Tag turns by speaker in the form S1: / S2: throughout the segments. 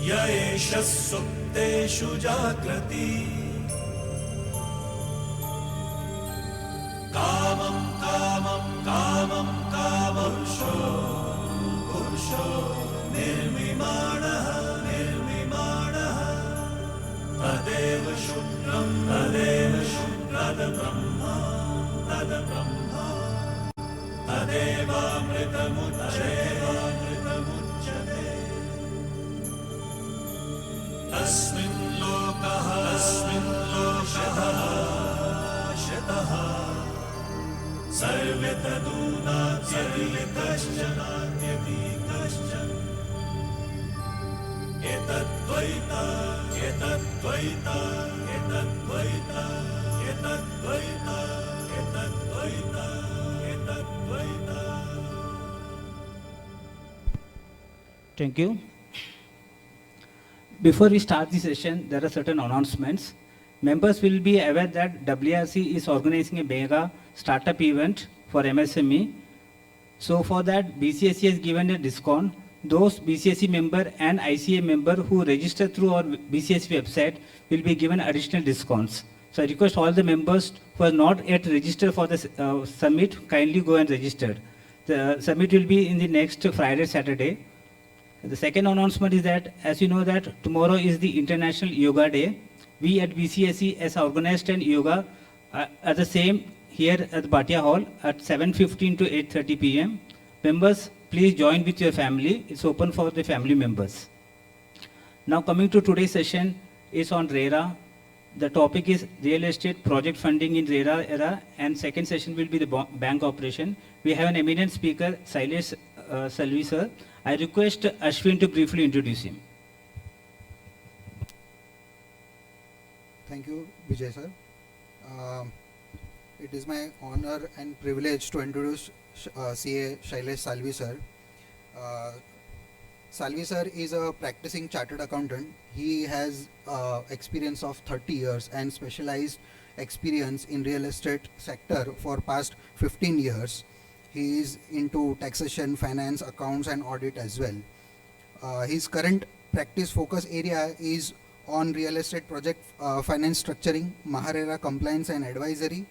S1: य एष सुप्तेषु जाग्रति कामं कामं कामं कामपुरुषो पुरुषो निर्मिमाणः निर्मिमाणः तदेव शुक्रं तद्ब्रह्मा तद्ब्रह्मा तदेवामृतमुच्यते तस्मिन् लोकः शतः सर्वे तदूनात्यपि कश्चन एतद्द्वैता एतद्द्वैता एतद्द्वैता एतद्द्वैता एतद्द्वैता एतद्द्वैता.
S2: Thank you. Before we start the session, there are certain announcements. Members will be aware that WRC is organizing a mega startup event for MSME. So for that, BCSE has given a discount. Those BCSE member and ICA member who register through our BCSE website will be given additional discounts. So I request all the members who are not yet registered for the summit, kindly go and register. The summit will be in the next Friday, Saturday. The second announcement is that, as you know that tomorrow is the International Yoga Day. We at BCSE has organized an yoga at the same here at the Bhatia Hall at 7:15 to 8:30 p.m. Members, please join with your family. It's open for the family members. Now coming to today's session is on RERA. The topic is real estate project funding in RERA era, and second session will be the bank operation. We have an eminent speaker, Shailesh Salvi sir. I request Ashwin to briefly introduce him.
S3: Thank you, Vijay sir. It is my honor and privilege to introduce CA Shailesh Salvi sir. Salvi sir is a practicing chartered accountant. He has experience of 30 years and specialized experience in real estate sector for past 15 years. He is into taxation, finance, accounts and audit as well. His current practice focus area is on real estate project finance structuring, MahaRERA compliance and advisory.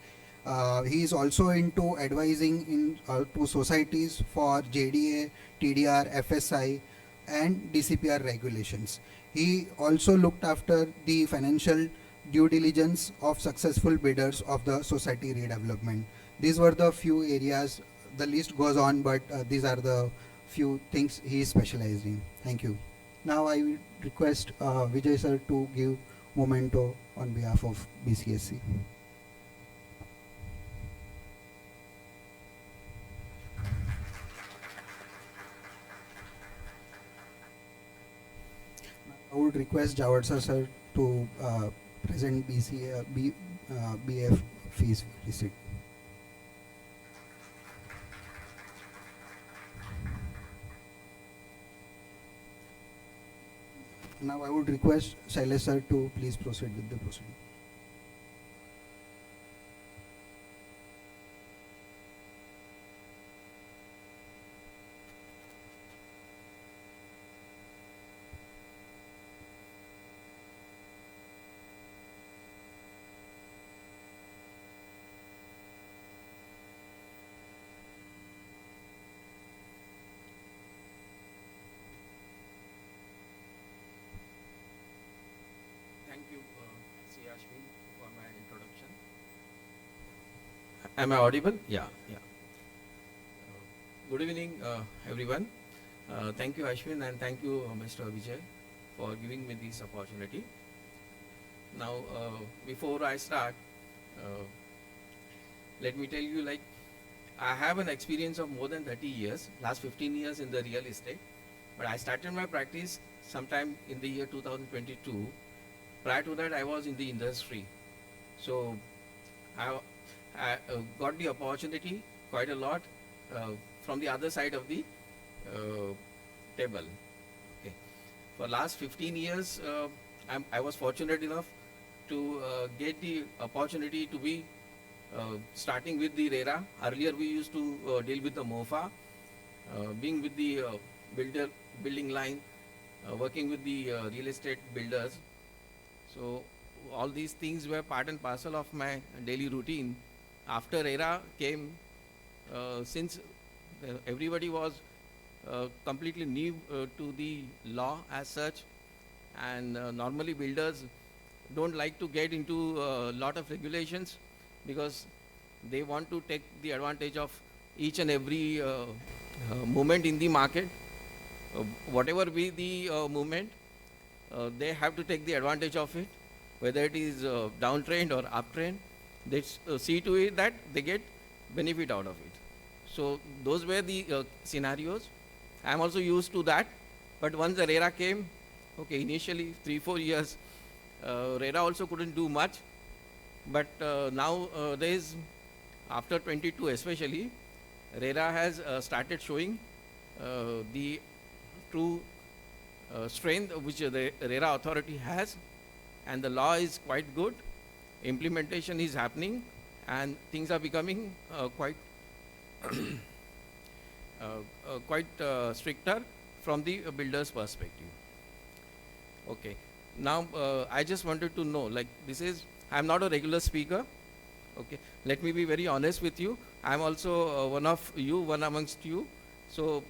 S3: He is also into advising in to societies for JDA, TDR, FSI and DCPR regulations. He also looked after the financial due diligence of successful bidders of the society redevelopment. These were the few areas. The list goes on, but these are the few things he is specialized in. Thank you. Now I will request Vijay sir to give memento on behalf of BCSE. I would request Jawad sir to present BF fees receipt. Now I would request Shailesh sir to please proceed with the proceeding.
S4: Thank you, C. Ashwin, for my introduction. Am I audible? Yeah. Good evening, everyone. Thank you, Ashwin, and thank you, Mr. Vijay, for giving me this opportunity. Now, before I start, let me tell you, I have an experience of more than 30 years, last 15 years in the real estate, but I started my practice sometime in the year 2022. Prior to that, I was in the industry. So I got the opportunity quite a lot from the other side of the table. Okay. For last 15 years, I was fortunate enough to get the opportunity to be starting with the RERA. Earlier we used to deal with the MOFA, being with the building line, working with the real estate builders. So all these things were part and parcel of my daily routine. After RERA came, since everybody was completely new to the law as such, and normally builders don't like to get into a lot of regulations because they want to take the advantage of each and every movement in the market. Whatever be the movement, they have to take the advantage of it, whether it is downtrend or uptrend. They see to it that they get benefit out of it. So those were the scenarios. I am also used to that. But once the RERA came, okay, initially 3-4 years, RERA also couldn't do much. But now there is, after 22 especially, RERA has started showing the true strength which the RERA authority has, and the law is quite good. Implementation is happening, and things are becoming quite stricter from the builder's perspective. Okay. Now I just wanted to know, like, I'm not a regular speaker. Okay. Let me be very honest with you. I'm also one amongst you. So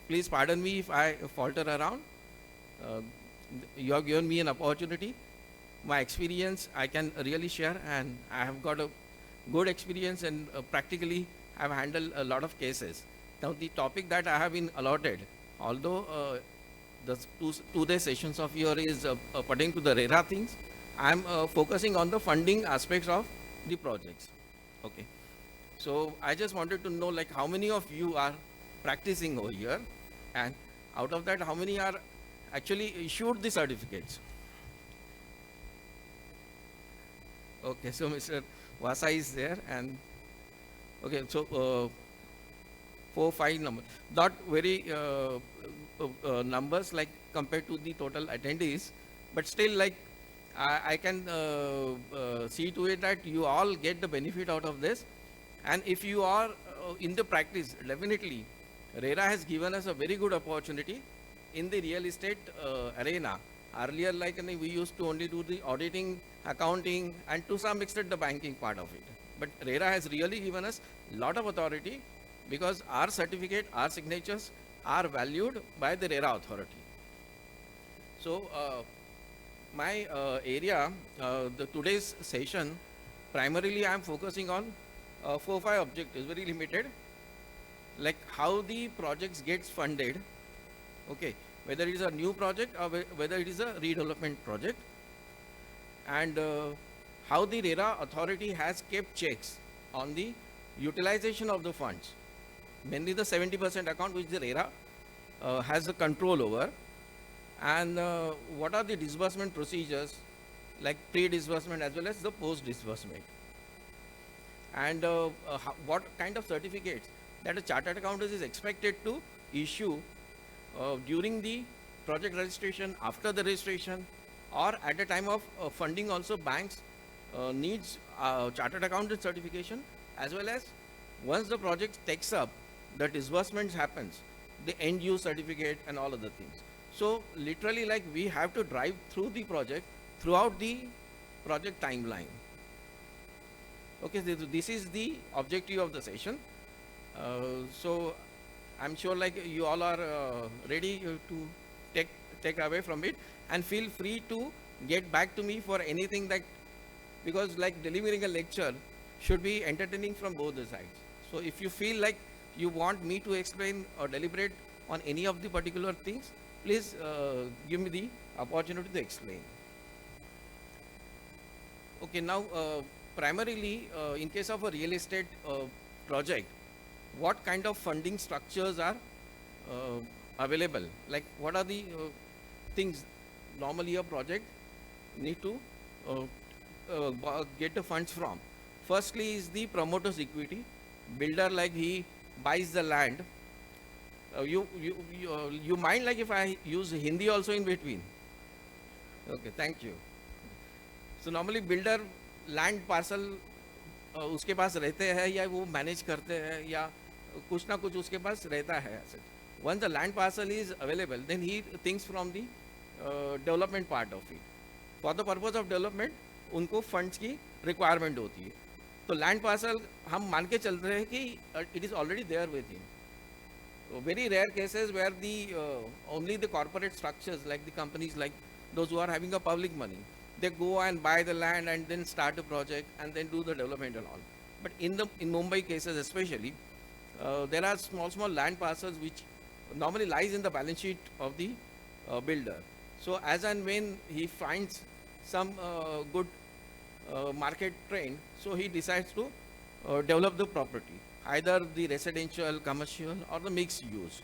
S4: please pardon me if I falter around. You have given me an opportunity. My experience I can really share, and I have got a good experience, and practically I have handled a lot of cases. Now the topic that I have been allotted, although the two-day sessions of yours is pertaining to the RERA things, I am focusing on the funding aspects of the projects. Okay. So I just wanted to know, like, how many of you are practicing over here, and out of that, how many are actually issued the certificates? Okay, so Mr. Vasa is there, and okay, so 4-5 numbers, not very numbers like compared to the total attendees, but still, like, I can see to it that you all get the benefit out of this. And if you are in the practice, definitely RERA has given us a very good opportunity in the real estate arena. Earlier, like, we used to only do the auditing, accounting, and to some extent the banking part of it. But RERA has really given us a lot of authority, because our certificate, our signatures are valued by the RERA authority. So my area, today's session, primarily I am focusing on 4-5 objectives, very limited, like how the projects gets funded, okay, whether it is a new project or whether it is a redevelopment project, and how the RERA authority has kept checks on the utilization of the funds, mainly the 70% account which the RERA has the control over, and what are the disbursement procedures, like pre-disbursement as well as the post-disbursement, and what kind of certificates that a chartered accountant is expected to issue during the project registration, after the registration, or at the time of funding. Also banks needs chartered accountant certification, as well as once the project takes up, the disbursements happens, the end use certificate and all other things. So literally, like, we have to drive through the project throughout the project timeline. Okay, this is the objective of the session. So I'm sure, like, you all are ready to take away from it, and feel free to get back to me for anything that, because, like, delivering a lecture should be entertaining from both the sides. So if you feel like you want me to explain or deliberate on any of the particular things, please give me the opportunity to explain. Okay, now primarily in case of a real estate project, what kind of funding structures are available? Like, what are the things normally a project need to get the funds from? Firstly is the promoter's equity. Builder, like, he buys the land. You mind, like, if I use Hindi also in between? Okay, thank you. So normally builder land parcel उसके पास रहते हैं, या वो manage करते हैं, या कुछ ना कुछ उसके पास रहता है. once the land parcel is available, then he thinks from the development part of it. For the purpose of development, उनको funds की requirement होती है. तो land parcel हम मान के चलते हैं कि it is already there with him. Very rare cases where the only the corporate structures like the companies like those who are having a public money, they go and buy the land and then start a project and then do the development and all. But in Mumbai cases especially, there are small land parcels which normally lies in the balance sheet of the builder. So as and when he finds some good market trend, so he decides to develop the property, either the residential, commercial or the mixed use.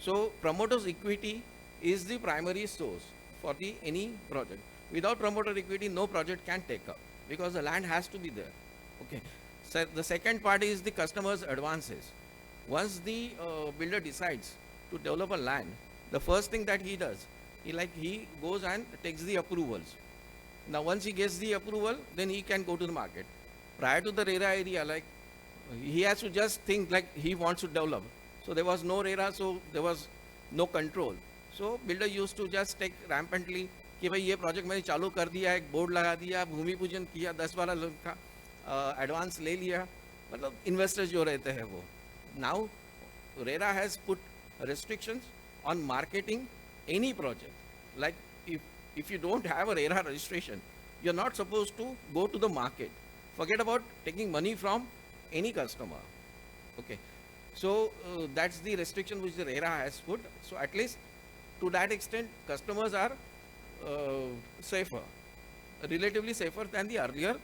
S4: So promoter's equity is the primary source for the any project. Without promoter equity, no project can take up because the land has to be there. Okay. So the second part is the customer's advances. Once the builder decides to develop a land, the first thing that he does, he goes and takes the approvals. Now once he gets the approval, then he can go to the market. Prior to the RERA area, like he has to just think like he wants to develop. So there was no RERA, so there was no control. So builder used to just take rampantly कि भाई ये project मैंने चालू कर दिया, एक board लगा दिया, भूमि पूजन किया, 10-12 लोग का एडवांस ले लिया, मतलब इन्वेस्टर्स जो रहते हैं वो. Now RERA has put restrictions on marketing any project. Like if you don't have a RERA registration, you're not supposed to go to the market. Forget about taking money from any customer. Okay. So that's the restriction which the RERA has put. So at least to that extent, customers are safer, relatively safer than the earlier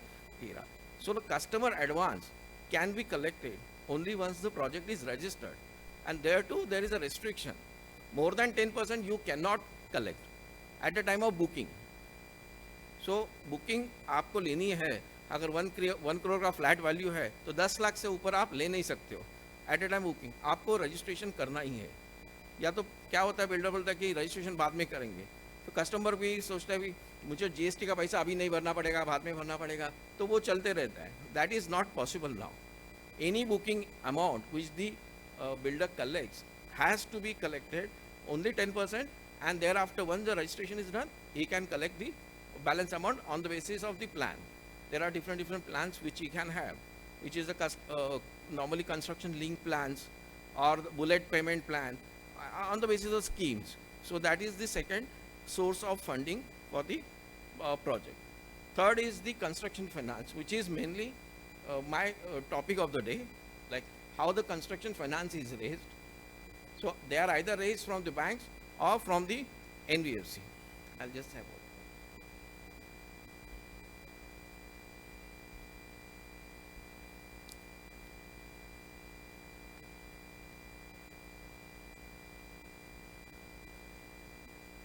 S4: era. So the customer advance can be collected only once the project is registered. And there too, there is a restriction. More than 10% you cannot collect at the time of booking. So booking आपको लेनी है, अगर 1 crore का flat value है तो 10 लाख से ऊपर आप ले नहीं सकते हो. एट ए टाइम बुकिंग आपको रजिस्ट्रेशन करना ही है. या तो क्या होता है, बिल्डर बोलता है कि रजिस्ट्रेशन बाद में करेंगे, तो कस्टमर भी सोचता है भी मुझे जीएसटी का पैसा अभी नहीं भरना पड़ेगा, बाद में भरना पड़ेगा, तो वो चलते रहता है. That is not possible now. Any booking amount which the builder collects has to be collected only 10%, and thereafter once the registration is done, he can collect the balance amount on the basis of the plan. There are different plans which he can have, which is normally construction link plans or the bullet payment plan on the basis of schemes. So that is the second source of funding for the project. Third is the construction finance, which is mainly my topic of the day, like how the construction finance is raised. So they are either raised from the banks or from the NBFC. I'll just have one.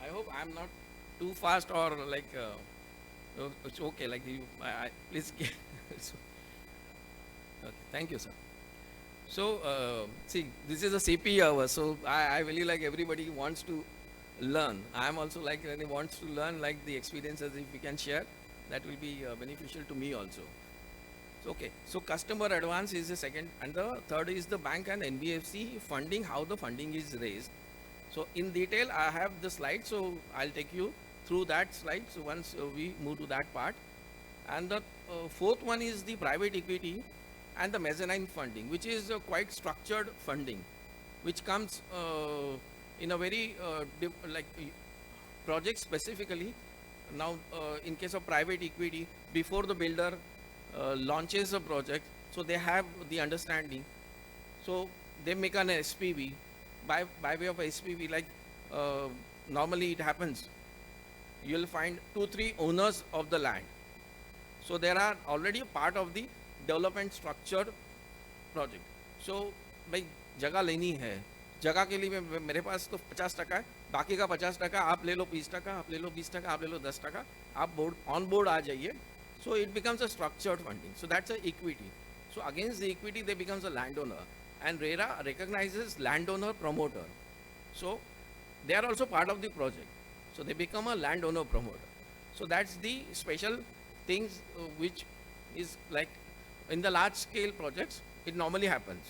S4: I hope I'm not too fast or like it's okay. Like you, please. Okay, thank you, sir. So see, this is a CP hour, so I really like everybody wants to learn. I am also like really wants to learn like the experiences. If we can share, that will be beneficial to me also. So, okay, so customer advance is the second, and the third is the bank and NBFC funding. How the funding is raised. So in detail, I have the slide, so I'll take you through that slide. So once we move to that part, and the fourth one is the private equity and the mezzanine funding, which is quite structured funding, which comes in a very project specifically. Now, in case of private equity, before the builder launches a project, so they have the understanding. So they make an SPV. By way of SPV, like normally it happens, you'll find 2-3 owners of the land. So there are already a part of the development structured project. So भाई जगह लेनी है, जगह के लिए मेरे पास तो 50% है, बाकी का 50% आप ले लो, 20%, आप ले लो 20%, आप ले लो 10%, आप on board आ जाइए. So it becomes a structured funding. So that's a equity. So against the equity, they becomes a landowner. And RERA recognizes landowner promoter. So they are also part of the project. So they become a landowner promoter. So that's the special things which is like in the large scale projects, it normally happens.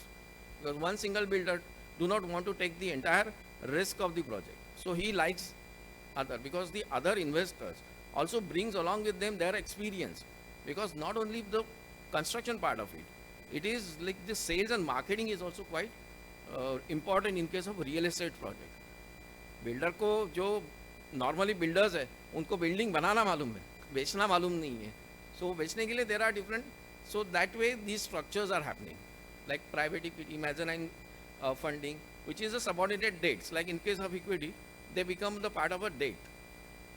S4: Because one single builder do not want to take the entire risk of the project. So he likes other, because the other investors also brings along with them their experience, because not only the construction part of it, it is like the sales and marketing is also quite important in case of real estate project. Builder को जो normally builders है उनको building बनाना मालूम है, बेचना मालूम नहीं है. सो बेचने के लिए there are different, so that way these structures are happening, like private equity, mezzanine funding, which is a subordinate debts. Like in case of equity, they become the part of a debt.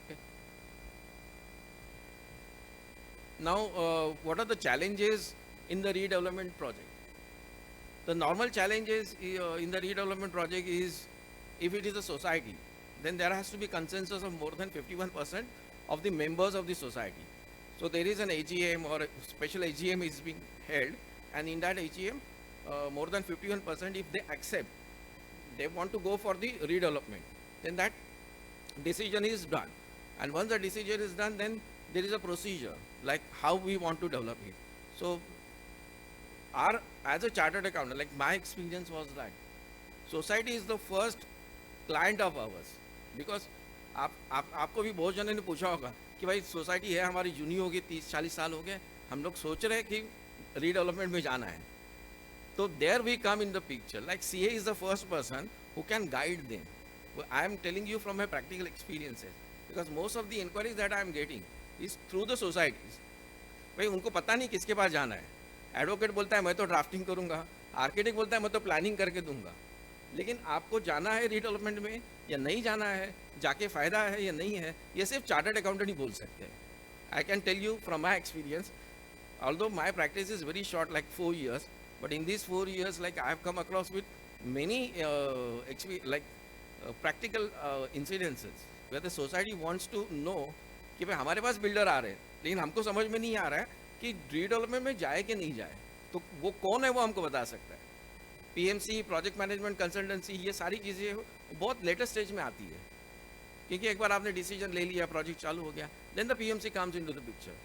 S4: Okay. Now, what are the challenges in the redevelopment project? The normal challenges in the redevelopment project is, if it is a society, then there has to be consensus of more than 51% of the members of the society. So there is an AGM or a special AGM is being held, and in that AGM, more than 51%, if they accept, they want to go for the redevelopment, then that decision is done. And once the decision is done, then there is a procedure, like how we want to develop it. So as a chartered accountant, like my experience was that society is the first client of ours, because आपको भी बहुत जनों ने पूछा होगा कि भाई society है हमारी जूनी हो गई, 30-40 साल हो गए, हम लोग सोच रहे हैं कि रीडेवलपमेंट में जाना है. So there we come in the picture, like CA is the first person who can guide them. I am telling you from my practical experiences, because most of the inquiries that I am getting is through the societies. भाई उनको पता नहीं किसके पास जाना है. Advocate बोलता है मैं तो ड्राफ्टिंग करूंगा, आर्किटेक्ट बोलता है मैं तो प्लानिंग करके दूंगा, लेकिन आपको जाना है रीडेवलपमेंट में या नहीं जाना है, जाके फ़ायदा है या नहीं है, ये सिर्फ चार्टर्ड अकाउंटेंट ही बोल सकते हैं. I can tell you from my experience, although my practice is very short, like 4 years, but in these 4 years, like I have come across with many practical incidences where the society wants to know कि भाई हमारे पास builder आ रहे हैं, लेकिन हमको समझ में नहीं आ रहा है कि रीडेवलपमेंट में जाए कि नहीं जाए. तो वो कौन है वो हमको बता सकता है. PMC, प्रोजेक्ट मैनेजमेंट कंसल्टेंसी, ये सारी चीज़ें बहुत लेटेस्ट स्टेज में आती है, क्योंकि एक बार आपने डिसीजन ले लिया, प्रोजेक्ट चालू हो गया, then the PMC comes into the picture.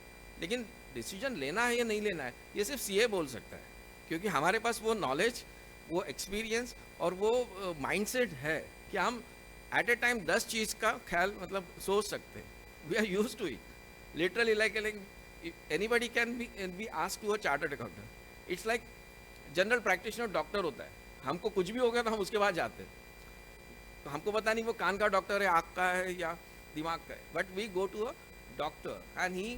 S4: लेकिन डिसीजन लेना है या नहीं लेना है, ये सिर्फ CA बोल सकता है, क्योंकि हमारे पास वो नॉलेज, वो एक्सपीरियंस और वो माइंडसेट है कि हम एट ए टाइम 10 चीज़ का ख्याल मतलब सोच सकते हैं. We are used to it. Literally like anybody can be asked to a chartered accountant. It's like general practitioner doctor होता है, हमको कुछ भी हो गया तो हम उसके पास जाते हैं. तो हमको पता नहीं वो कान का डॉक्टर है, आँख का है या दिमाग का है, but we go to a doctor and he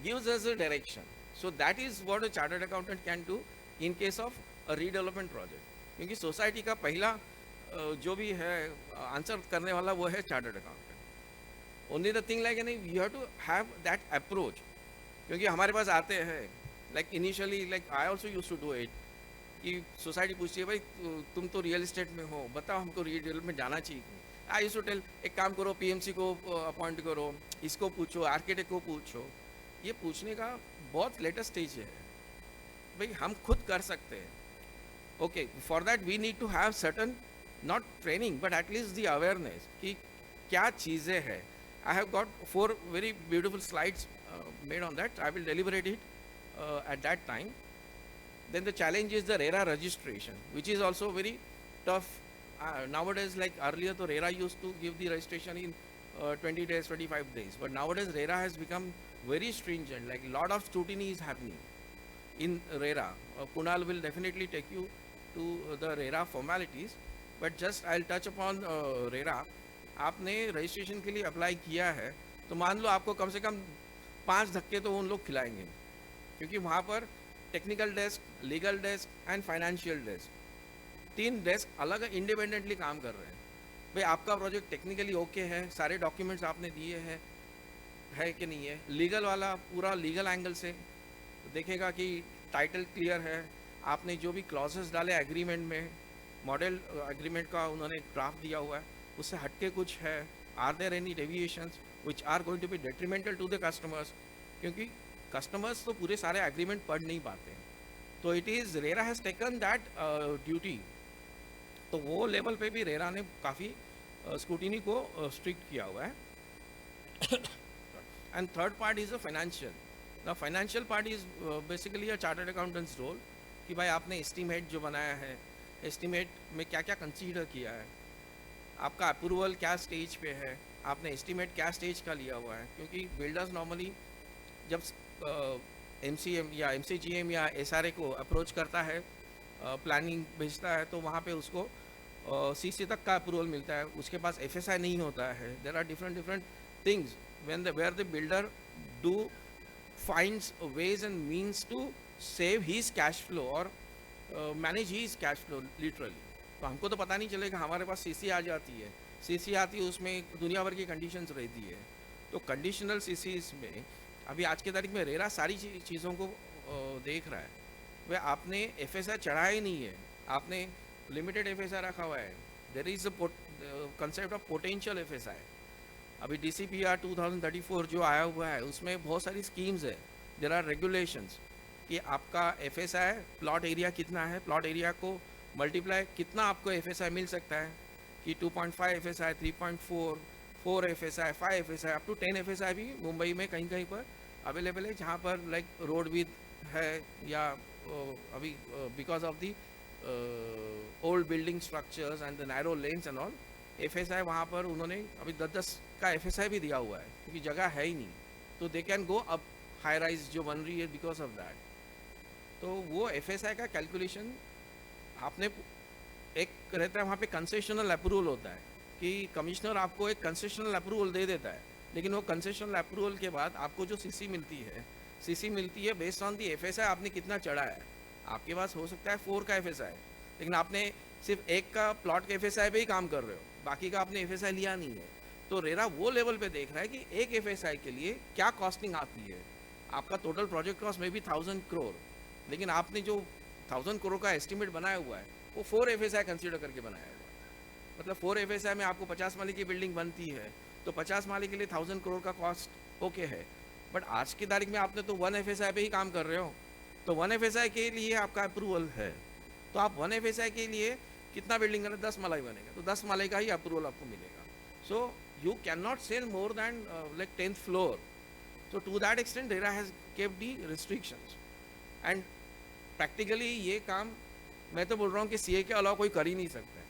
S4: gives us a direction. So that is what a chartered accountant can do in case of a redevelopment project. क्योंकि सोसाइटी का पहला जो भी है आंसर करने वाला वो है chartered accountant. Only the thing like you have to have that approach, क्योंकि हमारे पास आते हैं like initially, like I also use to do it, कि सोसाइटी पूछती है भाई तुम तो रियल इस्टेट में हो, बताओ हमको रीडेवलपमेंट जाना चाहिए. आई यूज टू टेल एक काम करो, PMC को अपॉइंट करो, इसको पूछो, आर्किटेक्ट को पूछो. ये पूछने का बहुत लेटेस्ट स्टेज है, भाई हम खुद कर सकते हैं. Okay, for that we need to have certain not training but at least the awareness कि क्या चीज़ें हैं. I have got 4 very beautiful slides made on that. I will deliberate it at that time. Then the challenge is the RERA registration, which is also very tough. Nowadays, like earlier, the RERA used to give the registration in 20 days, 25 days. But nowadays, RERA has become very stringent. Like a lot of scrutiny is happening in RERA. Kunal will definitely take you to the RERA formalities. But just I'll touch upon RERA. आपने registration के लिए apply किया है, तो मान लो आपको कम से कम 5 धक्के तो उन लोग खिलाएंगे, क्योंकि वहाँ पर technical desk, legal desk and financial desk, 3 desk अलग इंडिपेंडेंटली काम कर रहे हैं. भाई आपका प्रोजेक्ट टेक्निकली ओके है, सारे डॉक्यूमेंट्स आपने दिए हैं, है कि नहीं है. लीगल वाला पूरा लीगल एंगल से देखेगा कि टाइटल क्लियर है, आपने जो भी क्लॉजेस डाले एग्रीमेंट में, मॉडल एग्रीमेंट का उन्होंने ड्राफ्ट दिया हुआ है, उससे हटके कुछ है, are there any deviations which are going to be detrimental to the customers, क्योंकि कस्टमर्स तो पूरे सारे एग्रीमेंट पढ़ नहीं पाते हैं. तो it is RERA has taken that duty. तो वो लेवल पे भी रेरा ने काफ़ी स्क्रूटिनी को स्ट्रिक्ट किया हुआ है. And third part is a financial. The financial part is basically a chartered accountant's role, कि भाई आपने एस्टीमेट जो बनाया है, एस्टिमेट में क्या क्या कंसीडर किया है, आपका अप्रूवल क्या स्टेज पे है, आपने एस्टिमेट क्या स्टेज का लिया हुआ है। क्योंकि बिल्डर्स नॉर्मली जब MCM या MCGM या SRA को अप्रोच करता है, प्लानिंग भेजता है, तो वहाँ पे उसको CC तक का अप्रूवल मिलता है, उसके पास FSI नहीं होता है। There are different things where the builder do finds ways and means to save his cash flow और manage his cash flow literally। तो हमको तो पता नहीं चलेगा, हमारे पास CC आ जाती है, CC आती है, उसमें दुनिया भर की कंडीशंस रहती है। तो कंडीशनल CCs में अभी आज के तारीख में रेरा सारी चीज़ों को देख रहा है। वह आपने FSI चढ़ाया ही नहीं है, आपने लिमिटेड FSI रखा हुआ है। There is a concept of potential FSI। अभी DCPR 2034 जो आया हुआ है उसमें बहुत सारी स्कीम्स है, देयर आर रेगुलेशंस कि आपका FSI प्लॉट एरिया कितना है, प्लॉट एरिया को मल्टीप्लाई कितना आपको FSI मिल सकता है कि 2.5 FSI, 3.4, 4 FSI, 5 FSI, up to 10 FSI भी मुंबई में कहीं कहीं पर अवेलेबल है, जहाँ पर लाइक रोड विद है या अभी because of the old building structures and the narrow lens and all, FSI वहाँ पर उन्होंने अभी 10-10 का FSI भी दिया हुआ है क्योंकि जगह है ही नहीं। तो they can go up high rise जो बन रही है बिकॉज ऑफ दैट। तो वो FSI का कैलकुलेशन आपने एक रहता है, वहाँ पे कंसेशनल अप्रूवल होता है कि कमिश्नर आपको एक कंसेशनल अप्रूवल दे देता है, लेकिन वो कंसेशनल अप्रूवल के बाद आपको जो CC मिलती है बेस्ड ऑन दी FSI आपने कितना चढ़ा है। आपके पास हो सकता है 4 का FSI, लेकिन आपने सिर्फ एक का प्लॉट के FSI पे ही काम कर रहे हो, बाकी का आपने FSI लिया नहीं है। तो रेरा वो लेवल पे देख रहा है कि एक FSI के लिए क्या कॉस्टिंग आती है। आपका टोटल प्रोजेक्ट कॉस्ट में भी 1000 करोड़, लेकिन आपने जो 1000 करोड़ का एस्टिमेट बनाया हुआ है वो 4 FSI कंसीडर करके बनाया हुआ है। मतलब 4 FSI में आपको 50 माले की बिल्डिंग बनती है, तो 50 माले के लिए 1000 करोड़ का कॉस्ट ओके है। बट आज की तारीख में आपने तो 1 FSI पे ही काम कर रहे हो, तो 1 FSI के लिए आपका अप्रूवल है, तो आप 1 FSI के लिए कितना बिल्डिंग करें, 10 माला ही बनेगा, तो 10 माले का ही अप्रूवल आपको मिलेगा। So you can not sell more than like 10th floor. So to that extent RERA has kept the restrictions and practically ये काम मैं तो बोल रहा हूँ कि CA के अलावा कोई कर ही नहीं सकता है,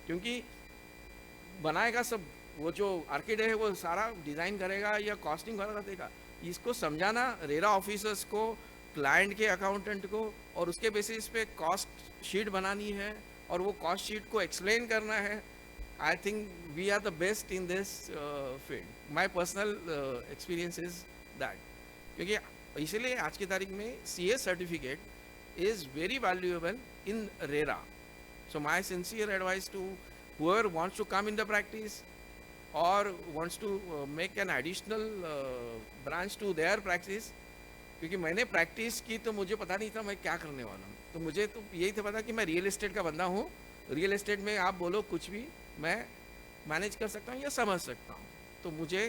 S4: क्योंकि बनाएगा सब, वो जो आर्किटेक्ट है वो सारा डिज़ाइन करेगा या कॉस्टिंग वगैरह देगा। इसको समझाना रेरा ऑफिसर्स को, क्लाइंट के अकाउंटेंट को, और उसके बेसिस पे कॉस्ट शीट बनानी है और वो कॉस्ट शीट को एक्सप्लेन करना है। I think we are the best in this field. My personal experience is that. क्योंकि इसीलिए आज की तारीख में CA certificate is very valuable in RERA. So my sincere advice to whoever wants to come in the practice or wants to make an additional branch to their practice, क्योंकि मैंने practice की तो मुझे पता नहीं था मैं क्या करने वाला हूँ। तो मुझे तो यही था पता कि मैं रियल एस्टेट का बंदा हूँ, रियल एस्टेट में आप बोलो कुछ भी मैं मैनेज कर सकता हूँ या समझ सकता हूँ। तो मुझे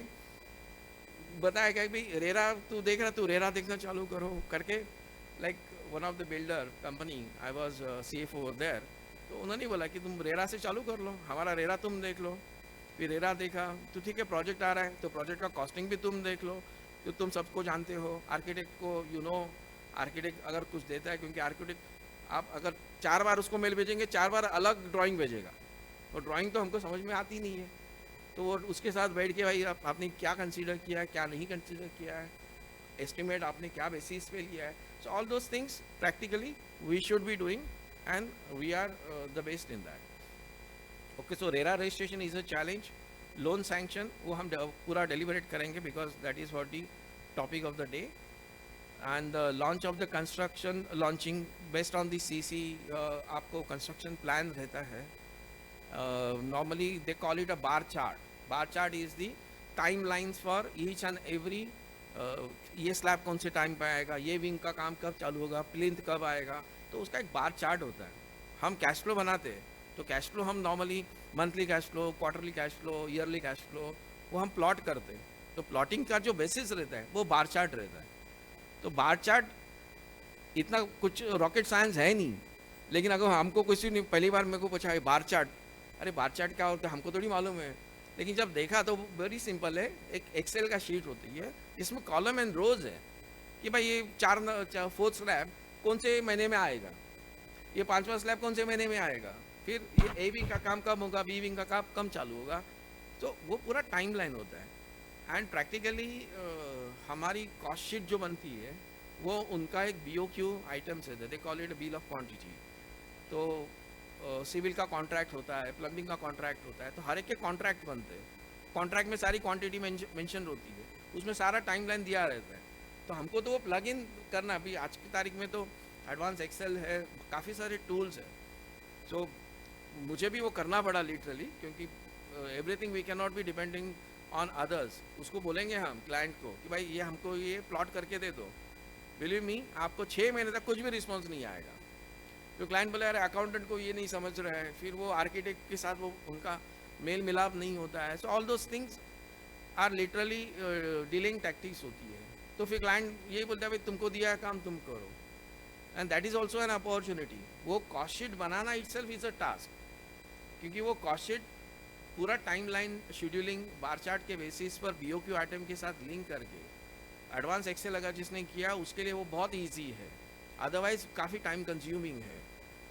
S4: बताया गया कि भाई रेरा तू देख रहा, तू रेरा देखना चालू करो करके, like one of the builder company I was CFO over there, तो उन्होंने बोला कि तुम रेरा से चालू कर लो, हमारा रेरा तुम देख लो। फिर रेरा देखा तो ठीक है, प्रोजेक्ट आ रहा है तो प्रोजेक्ट का कॉस्टिंग भी तुम देख लो, तो तुम सबको जानते हो। आर्किटेक्ट को आर्किटेक्ट अगर कुछ देता है, क्योंकि आर्किटेक्ट आप अगर 4 बार उसको मेल भेजेंगे 4 बार अलग ड्राइंग भेजेगा, और ड्राइंग तो हमको समझ में आती नहीं है। तो वो उसके साथ बैठ के भाई आपने क्या कंसीडर किया है, क्या नहीं कंसीडर किया है, एस्टिमेट आपने क्या बेसिस पे लिया है। So all those things practically we should be doing and we are the best in that. Okay, so RERA registration is a challenge. Loan sanction वो हम पूरा डेलिबरेट करेंगे because that is what the topic of the day. and the launch of the construction launching based on the CC आपको construction plan रहता है। normally they call it a bar chart. Bar chart is the timelines for each and every ये slab कौन से time पे आएगा, ये wing का काम कब चालू होगा, प्लिंथ कब आएगा, तो उसका एक बार चार्ट होता है। हम कैश फ्लो बनाते हैं तो कैश फ्लो हम normally monthly cash flow, quarterly cash flow, yearly cash flow वो हम प्लॉट करते हैं। तो प्लॉटिंग का जो बेसिस रहता है वो बार चार्ट रहता है। तो बार चार्ट इतना कुछ रॉकेट साइंस है नहीं, लेकिन अगर हमको कुछ नहीं, पहली बार मेरे को पूछा है बार चार्ट, अरे बार चार्ट क्या होता है हमको थोड़ी मालूम है, लेकिन जब देखा तो वेरी सिंपल है। एक एक्सेल का शीट होती है जिसमें कॉलम एंड रोज है कि भाई ये 4 4 स्लैब कौन से महीने में आएगा, ये 5वां स्लैब कौन से महीने में आएगा, फिर ये ए विंग का काम कब होगा, बी विंग का काम कब चालू होगा, तो वो पूरा टाइमलाइन होता है। एंड प्रैक्टिकली हमारी कॉस्ट शीट जो बनती है वो उनका एक BOQ आइटम्स है, they call it bill of quantity. तो सिविल का कॉन्ट्रैक्ट होता है, प्लम्बिंग का कॉन्ट्रैक्ट होता है, तो हर एक के कॉन्ट्रैक्ट बनते हैं, कॉन्ट्रैक्ट में सारी क्वांटिटी मेंशन होती है, उसमें सारा टाइमलाइन दिया रहता है। तो हमको तो वो प्लग इन करना, अभी आज की तारीख में तो एडवांस एक्सेल है, काफ़ी सारे टूल्स है, सो मुझे भी वो करना पड़ा लिटरली, क्योंकि everything we can not be depending on others. उसको बोलेंगे हम क्लाइंट को कि भाई ये हमको ये प्लॉट करके दे दो, बिलीव मी आपको 6 महीने तक कुछ भी रिस्पॉन्स नहीं आएगा। तो क्लाइंट बोले अरे अकाउंटेंट को ये नहीं समझ रहा है, फिर वो आर्किटेक्ट के साथ वो उनका मेल मिलाप नहीं होता है। So all those things are literally dealing tactics होती है। तो फिर क्लाइंट यही बोलता है भाई तुमको दिया है काम तुम करो, and that is also an opportunity. वो कॉस्ट शीट बनाना इटसेल्फ इज़ अ टास्क, क्योंकि वो कॉस्ट शीट पूरा टाइमलाइन शेड्यूलिंग बार चार्ट के बेसिस पर BOQ आइटम के साथ लिंक करके एडवांस एक्सेल अगर जिसने किया उसके लिए वो बहुत ईजी है, अदरवाइज काफ़ी टाइम कंज्यूमिंग है,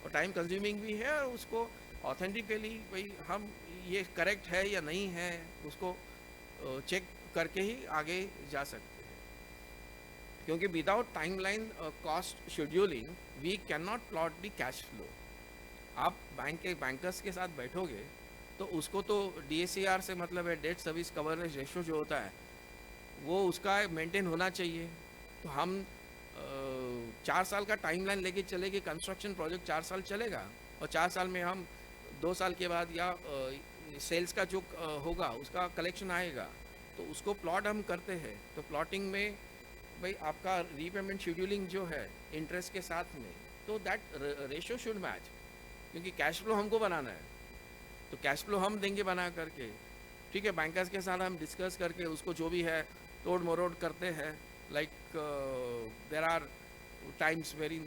S4: और टाइम कंज्यूमिंग भी है, और उसको ऑथेंटिकली भाई हम ये करेक्ट है या नहीं है उसको चेक करके ही आगे जा सकते हैं। क्योंकि without timeline cost scheduling we can not plot the cash flow. आप बैंकर्स के साथ बैठोगे तो उसको तो DSCR से मतलब है, डेट सर्विस कवरेज रेशो जो होता है वो उसका मेंटेन होना चाहिए। तो हम 4 साल का टाइमलाइन लेके चले कि कंस्ट्रक्शन प्रोजेक्ट 4 साल चलेगा, और 4 साल में हम 2 साल के बाद या सेल्स का जो होगा उसका कलेक्शन आएगा, तो उसको प्लॉट हम करते हैं। तो प्लॉटिंग में भाई आपका रीपेमेंट शेड्यूलिंग जो है इंटरेस्ट के साथ में, तो दैट रेशो शुड मैच, क्योंकि कैश फ्लो हमको बनाना है, तो कैश फ्लो हम देंगे बना करके, ठीक है। बैंकर्स के साथ हम डिस्कस करके उसको जो भी है तोड़ मरोड़ करते हैं। Like there are times very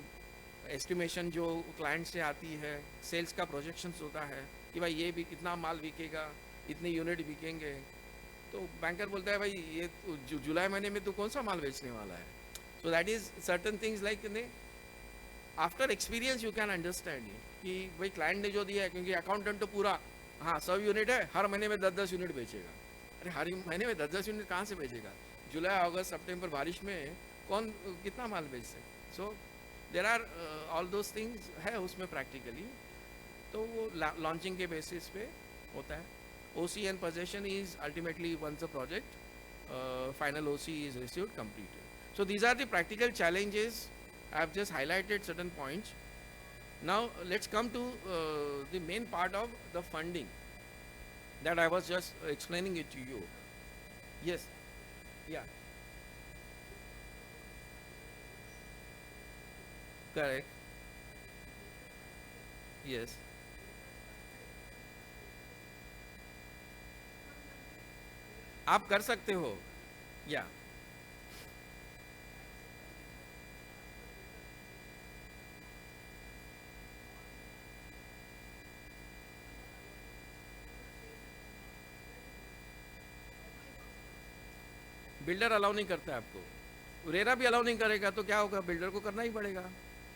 S4: estimation जो क्लाइंट से आती है, सेल्स का प्रोजेक्शंस होता है कि भाई ये भी इतना माल बिकेगा, इतने यूनिट बिकेंगे, तो बैंकर बोलता है भाई ये जुलाई महीने में तो कौन सा माल बेचने वाला है। So that is certain things like ने after experience you can understand कि भाई क्लाइंट ने जो दिया है, क्योंकि अकाउंटेंट तो पूरा हाँ 100 यूनिट है, हर महीने में 10-10 यूनिट बेचेगा। अरे हर महीने में 10-10 यूनिट कहाँ से बेचेगा? जुलाई अगस्त सितंबर बारिश में कौन कितना माल बेच सकता? So there are all those things है उसमें प्रैक्टिकली, तो वो लॉन्चिंग के बेसिस पे होता है। OC and possession is ultimately once the project final OC is received completed. So these are the practical challenges. I have just highlighted certain points. Now let's come to the main part of the funding that I was just explaining it to you. Yes, yeah, correct, yes. आप कर सकते हो या builder allow नहीं करता है आपको, RERA भी अलाउ नहीं करेगा, तो क्या होगा? बिल्डर को करना ही पड़ेगा।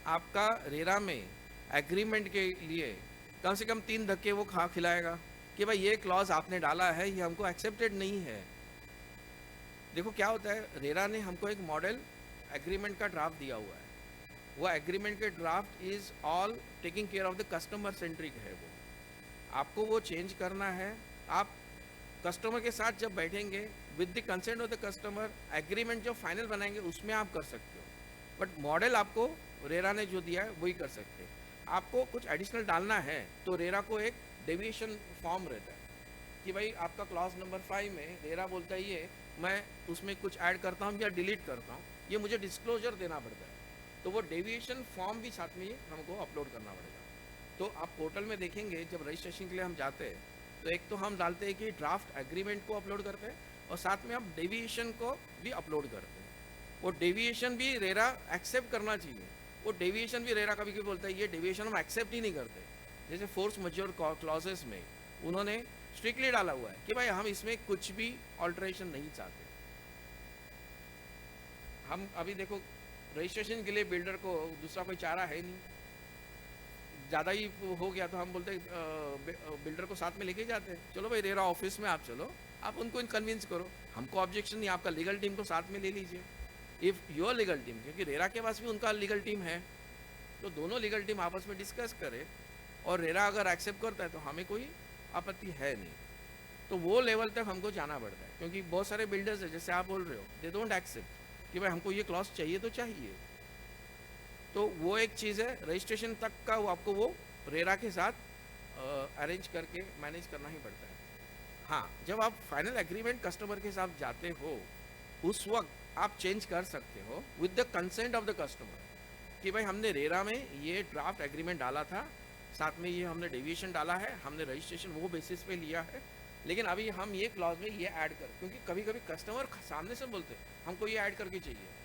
S4: आपका रेरा में एग्रीमेंट के लिए कम से कम 3 धक्के वो खिलाएगा कि भाई ये क्लॉज आपने डाला है, ये हमको एक्सेप्टेड नहीं है। देखो क्या होता है, रेरा ने हमको एक मॉडल एग्रीमेंट का ड्राफ्ट दिया हुआ है, वो एग्रीमेंट के draft is all taking care of the customer centric है। वो आपको वो चेंज करना है। आप कस्टमर के साथ जब बैठेंगे with the consent of the customer, agreement जो फाइनल बनाएंगे उसमें आप कर सकते हो, बट मॉडल आपको रेरा ने जो दिया है वही कर सकते हैं। आपको कुछ एडिशनल डालना है तो रेरा को एक डेविएशन फॉर्म रहता है कि भाई आपका क्लॉज नंबर 5 में रेरा बोलता है ये मैं उसमें कुछ ऐड करता हूँ या डिलीट करता हूँ, ये मुझे डिस्क्लोजर देना पड़ता है, तो वो डेविएशन फॉर्म भी साथ में हमको अपलोड करना पड़ेगा। तो आप पोर्टल में देखेंगे जब रजिस्ट्रेशन के लिए हम जाते हैं तो एक तो हम डालते हैं कि ड्राफ्ट एग्रीमेंट को अपलोड करते हैं, और साथ में हम डेविएशन को भी अपलोड करते हैं। वो डेविएशन भी रेरा एक्सेप्ट करना चाहिए। वो डेविएशन भी रेरा कभी कभी बोलता है ये डेविएशन हम एक्सेप्ट ही नहीं करते। जैसे फोर्स मैज्योर क्लॉजेस में उन्होंने स्ट्रिक्टली डाला हुआ है कि भाई हम इसमें कुछ भी ऑल्टरेशन नहीं चाहते। हम अभी देखो रजिस्ट्रेशन के लिए बिल्डर को दूसरा कोई चारा है नहीं, ज़्यादा ही हो गया तो हम बोलते बिल्डर को साथ में लेके जाते हैं, चलो भाई रेरा ऑफिस में आप चलो, आप उनको कन्विंस करो, हमको ऑब्जेक्शन नहीं, आपका लीगल टीम को साथ में ले लीजिए। इफ़ योर लीगल टीम, क्योंकि रेरा के पास भी उनका लीगल टीम है, तो दोनों लीगल टीम आपस में डिस्कस करे और रेरा अगर एक्सेप्ट करता है तो हमें कोई आपत्ति है नहीं। तो वो लेवल तक हमको जाना पड़ता है, क्योंकि बहुत सारे बिल्डर्स है जैसे आप बोल रहे हो, दे डोंट एक्सेप्ट कि भाई हमको ये क्लॉज चाहिए तो चाहिए। तो वो एक चीज़ है, रजिस्ट्रेशन तक का वो आपको वो रेरा के साथ अरेंज करके मैनेज करना ही पड़ता है। हाँ, जब आप फाइनल एग्रीमेंट कस्टमर के साथ जाते हो उस वक्त आप चेंज कर सकते हो with the consent of the customer कि भाई हमने रेरा में ये ड्राफ्ट एग्रीमेंट डाला था, साथ में ये हमने डेविएशन डाला है, हमने रजिस्ट्रेशन वो बेसिस पे लिया है, लेकिन अभी हम ये क्लॉज में ये ऐड कर, क्योंकि कभी कभी कस्टमर सामने से बोलते हैं हमको ये ऐड करके चाहिए।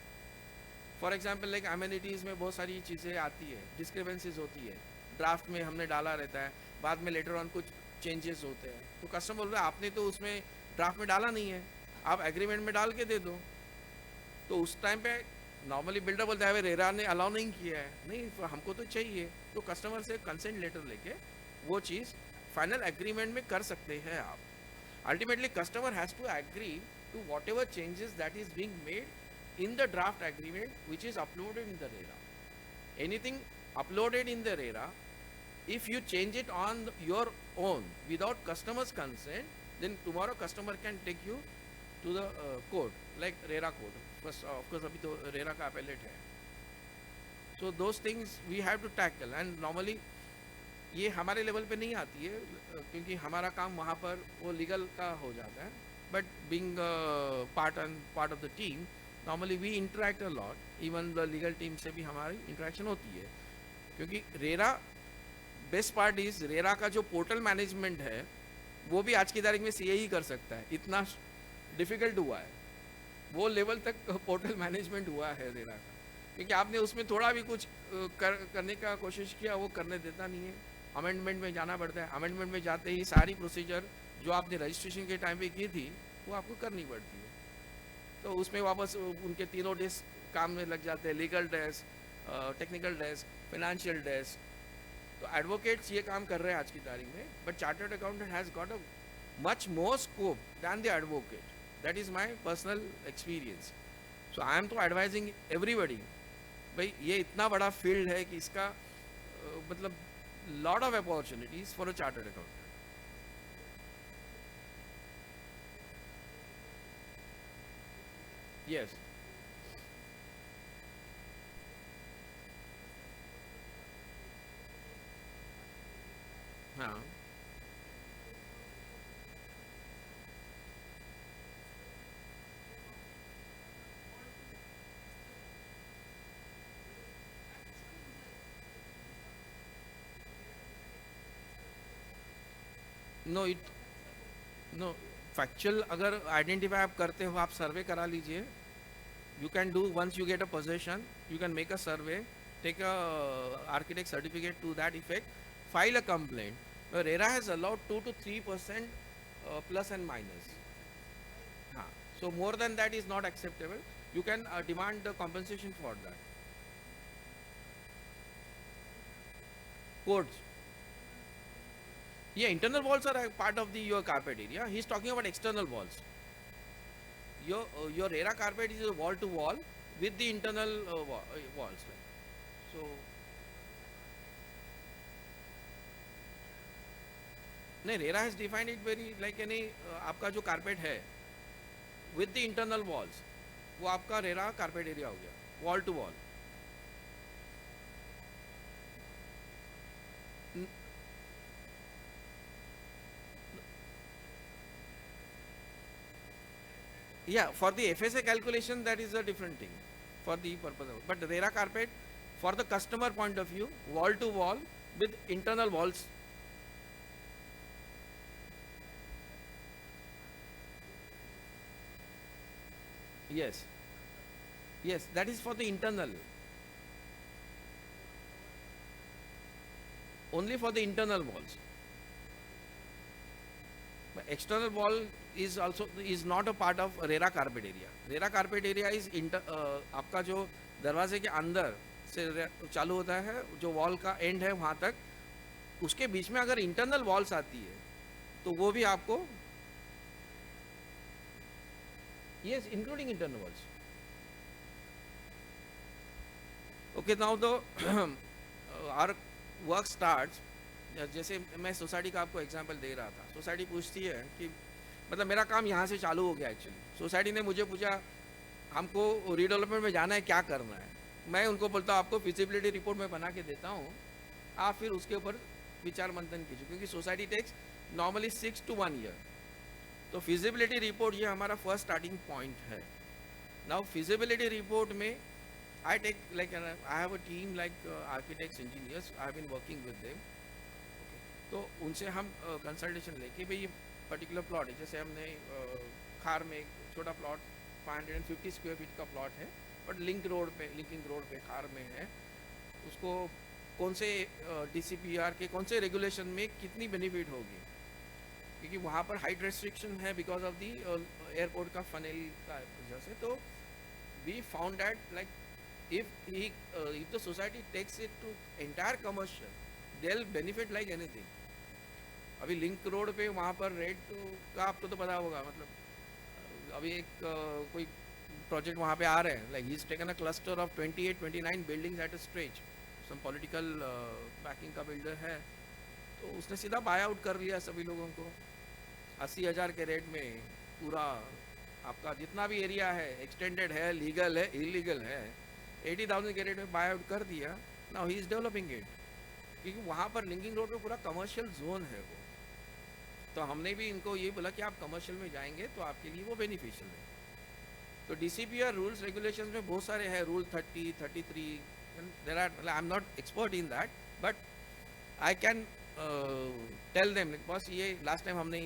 S4: फॉर एग्जाम्पल लाइक एमिनिटीज़ में बहुत सारी चीज़ें आती है, डिस्क्रिपेंसीज होती है, ड्राफ्ट में हमने डाला रहता है, बाद में लेटर ऑन कुछ चेंजेस होते हैं, तो कस्टमर बोल रहा है आपने तो उसमें ड्राफ्ट में डाला नहीं है, आप एग्रीमेंट में डाल के दे दो। तो उस टाइम पे नॉर्मली बिल्डर बोलता है रेरा ने अलाउ नहीं किया है, नहीं तो हमको तो चाहिए, तो कस्टमर से कंसेंट लेटर लेके वो चीज़ फाइनल एग्रीमेंट में कर सकते हैं आप। Ultimately customer has to agree to whatever changes that is being made in the draft agreement which is uploaded in the RERA. Anything uploaded in the RERA, if you change it on your own without customer's consent, then tomorrow customer can take you to the court, like RERA court. First, of course, abhi to RERA ka appellate hai. So those things we have to tackle, and normally ये हमारे level पे नहीं आती है क्योंकि हमारा काम वहाँ पर वो लीगल का हो जाता है, but being part of the team normally we interact a lot, even the legal team से भी हमारी इंटरेक्शन होती है, क्योंकि RERA best part is RERA का जो पोर्टल मैनेजमेंट है वो भी आज की तारीख में सीए ही कर सकता है, इतना डिफिकल्ट हुआ है, वो लेवल तक पोर्टल मैनेजमेंट हुआ है रेरा का, क्योंकि आपने उसमें थोड़ा भी कुछ करने का कोशिश किया वो करने देता नहीं है, अमेंडमेंट में जाना पड़ता है, अमेंडमेंट में जाते ही सारी प्रोसीजर जो आपने रजिस्ट्रेशन के टाइम पे की थी वो आपको करनी पड़ती है, तो उसमें वापस उनके तीनों डेस्क काम में लग जाते हैं, legal desk, technical desk, financial desk, तो एडवोकेट्स ये काम कर रहे हैं आज की तारीख में, but chartered accountant has got a much more scope than the advocate, that is my personal experience. So I am तो एडवाइजिंग एवरीबडी, भाई ये इतना बड़ा फील्ड है कि इसका मतलब lot of opportunities for a chartered accountant. Yes. हाँ, नो फैक्चुअल अगर आइडेंटिफाई आप करते हो, आप सर्वे करा लीजिए, you can do once you get a position, you can make a survey, take a architect certificate to that effect, file a complaint. RERA has allowed 2 to 3% plus and minus. हाँ, so more than that is not acceptable. You can demand the compensation for that. Codes. Yeah, internal walls are a part of the your carpet area. He's talking about external walls. Your RERA carpet is a wall to wall with the internal walls. So, नहीं, RERA has defined it very like any आपका जो carpet है with the internal walls, वो आपका RERA carpet area हो गया, wall to wall. Yeah, for the FSA calculation that is a different thing for the purpose of, but RERA carpet for the customer point of view, wall to wall with internal walls. Yes, yes, that is for the internal, only for the internal walls. But external wall is also is not a part of RERA carpet area. RERA carpet area is आपका जो दरवाजे के अंदर से चालू होता है, जो वॉल का एंड है वहाँ तक, उसके बीच में अगर इंटरनल वॉल्स आती है तो वो भी आपको, yes, including internal walls. Okay, now the our work starts. जैसे मैं सोसाइटी का आपको एग्जांपल दे रहा था, सोसाइटी पूछती है कि मतलब मेरा काम यहाँ से चालू हो गया एक्चुअली। सोसाइटी ने मुझे पूछा हमको रीडेवलपमेंट में जाना है, क्या करना है। मैं उनको बोलता हूँ आपको फिजिबिलिटी रिपोर्ट में बना के देता हूँ, आप फिर उसके ऊपर विचार मंथन कीजिए, क्योंकि society takes normally 6 to 1 year। तो फिजिबिलिटी रिपोर्ट ये हमारा फर्स्ट स्टार्टिंग पॉइंट है। नाउ फिजिबिलिटी रिपोर्ट में I take like I have a team like architects, engineers, I have been working with them. तो उनसे हम कंसल्टेशन लेके भाई ये पर्टिकुलर प्लॉट है, जैसे हमने खार में एक छोटा प्लॉट 550 स्क्वायर फीट का प्लॉट है, बट लिंकिंग रोड पे खार में है, उसको कौन से DCPR के कौन से रेगुलेशन में कितनी बेनिफिट होगी, क्योंकि वहाँ पर हाइट रेस्ट्रिक्शन है बिकॉज ऑफ दी एयरपोर्ट का फनेल का वजह से। तो we found that like if the society takes it to entire commercial, they will benefit like anything. अभी लिंक रोड पे वहाँ पर रेट का आपको तो पता होगा, मतलब अभी एक कोई प्रोजेक्ट वहाँ पे आ रहे हैं, like he is taken a cluster of 28-29 buildings at a stretch, some political backing का बिल्डर है, तो उसने सीधा बाय आउट कर लिया सभी लोगों को 80,000 के रेट में। पूरा आपका जितना भी एरिया है, एक्सटेंडेड है, लीगल है, इलीगल है, 80,000 के रेट में बाय आउट कर दिया। Now he is developing it, क्योंकि वहाँ पर लिंकिंग रोड पे पूरा कमर्शियल जोन है वो। तो हमने भी इनको ये बोला कि आप कमर्शियल में जाएंगे तो आपके लिए वो बेनिफिशियल है। तो DCPR रूल्स रेगुलेशंस में बहुत सारे हैं, rule 30, 33, there are, I am not expert in that, but I can tell them बस ये लास्ट टाइम हमने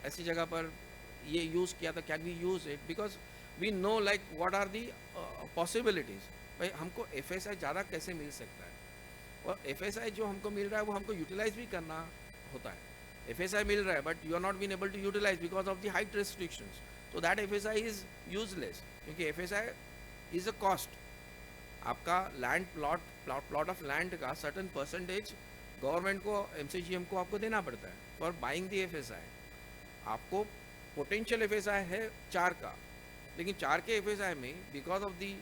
S4: ऐसी जगह पर ये यूज़ किया था, can we use it, because we know like what are the possibilities. भाई हमको FSI ज़्यादा कैसे मिल सकता है, और FSI जो हमको मिल रहा है वो हमको यूटिलाइज भी करना होता है। FSI मिल रहा है but you are not been able to utilize because of the height restrictions, तो दैट FSI इज यूजलेस, क्योंकि FSI इज अ कॉस्ट। आपका लैंड प्लॉट ऑफ लैंड का सर्टन परसेंटेज गवर्नमेंट को, MCGM को आपको देना पड़ता है फॉर बाइंग दी FSI। आपको पोटेंशियल FSI है 4 का, लेकिन 4 के FSI में because of the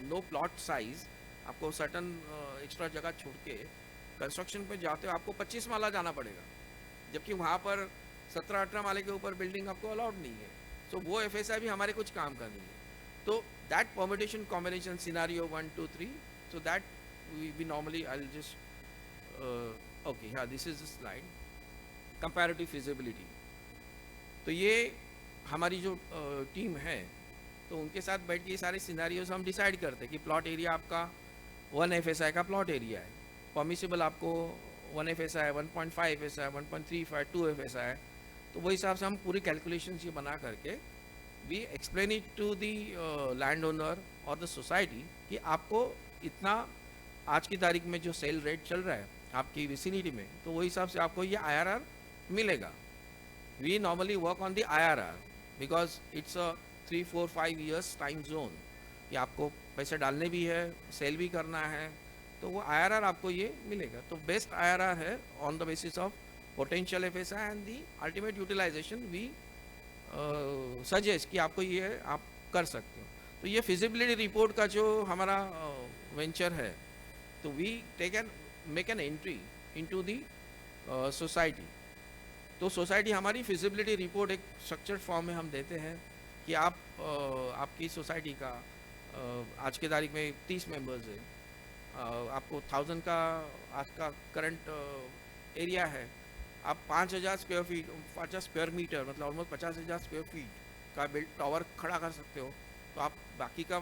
S4: no plot size आपको सर्टन एक्स्ट्रा जगह छोड़ के कंस्ट्रक्शन पे जाते हो आपको 25 माला जाना पड़ेगा, जबकि वहाँ पर 17-18 माले के ऊपर बिल्डिंग आपको अलाउड नहीं है। सो वो FSI भी हमारे कुछ काम का नहीं है। तो that permutation combination scenario 1, 2, 3, so that we normally I will just okay, हाँ, this is the slide comparative feasibility. तो ये हमारी जो टीम है, तो उनके साथ बैठ के ये सारे सिनारियोज हम डिसाइड करते हैं कि प्लॉट एरिया आपका 1 FSI का प्लॉट एरिया है, परमिसिबल आपको 1 FSI, 1.5 FSI, 1.35, 2 FSI है। तो वही हिसाब से हम पूरी कैलकुलेशन ये बना करके we explain it to the land owner और द सोसाइटी कि आपको इतना आज की तारीख में जो सेल रेट चल रहा है आपकी विसिनिटी में, तो वही हिसाब से आपको ये IRR मिलेगा। We normally work on the IRR because it's a 3, 4, 5 years time zone, कि आपको पैसे डालने भी है, सेल भी करना है, तो वो IRR आपको ये मिलेगा। तो बेस्ट IRR है on the basis of potential FSI and the ultimate utilization we suggest कि आपको ये आप कर सकते हो। तो ये फिजिबिलिटी रिपोर्ट का जो हमारा वेंचर है, तो we take an make an entry into the society. तो सोसाइटी हमारी फिजिबिलिटी रिपोर्ट एक स्ट्रक्चर्ड फॉर्म में हम देते हैं कि आप आपकी सोसाइटी का आज की तारीख में 30 मेंबर्स है, आपको 1000 का आज का करंट एरिया है, आप 5000 स्क्वायर फीट 50 स्क्वायर मीटर मतलब ऑलमोस्ट 50,000 स्क्वायर फीट का बिल्ड टावर खड़ा कर सकते हो। तो आप बाकी का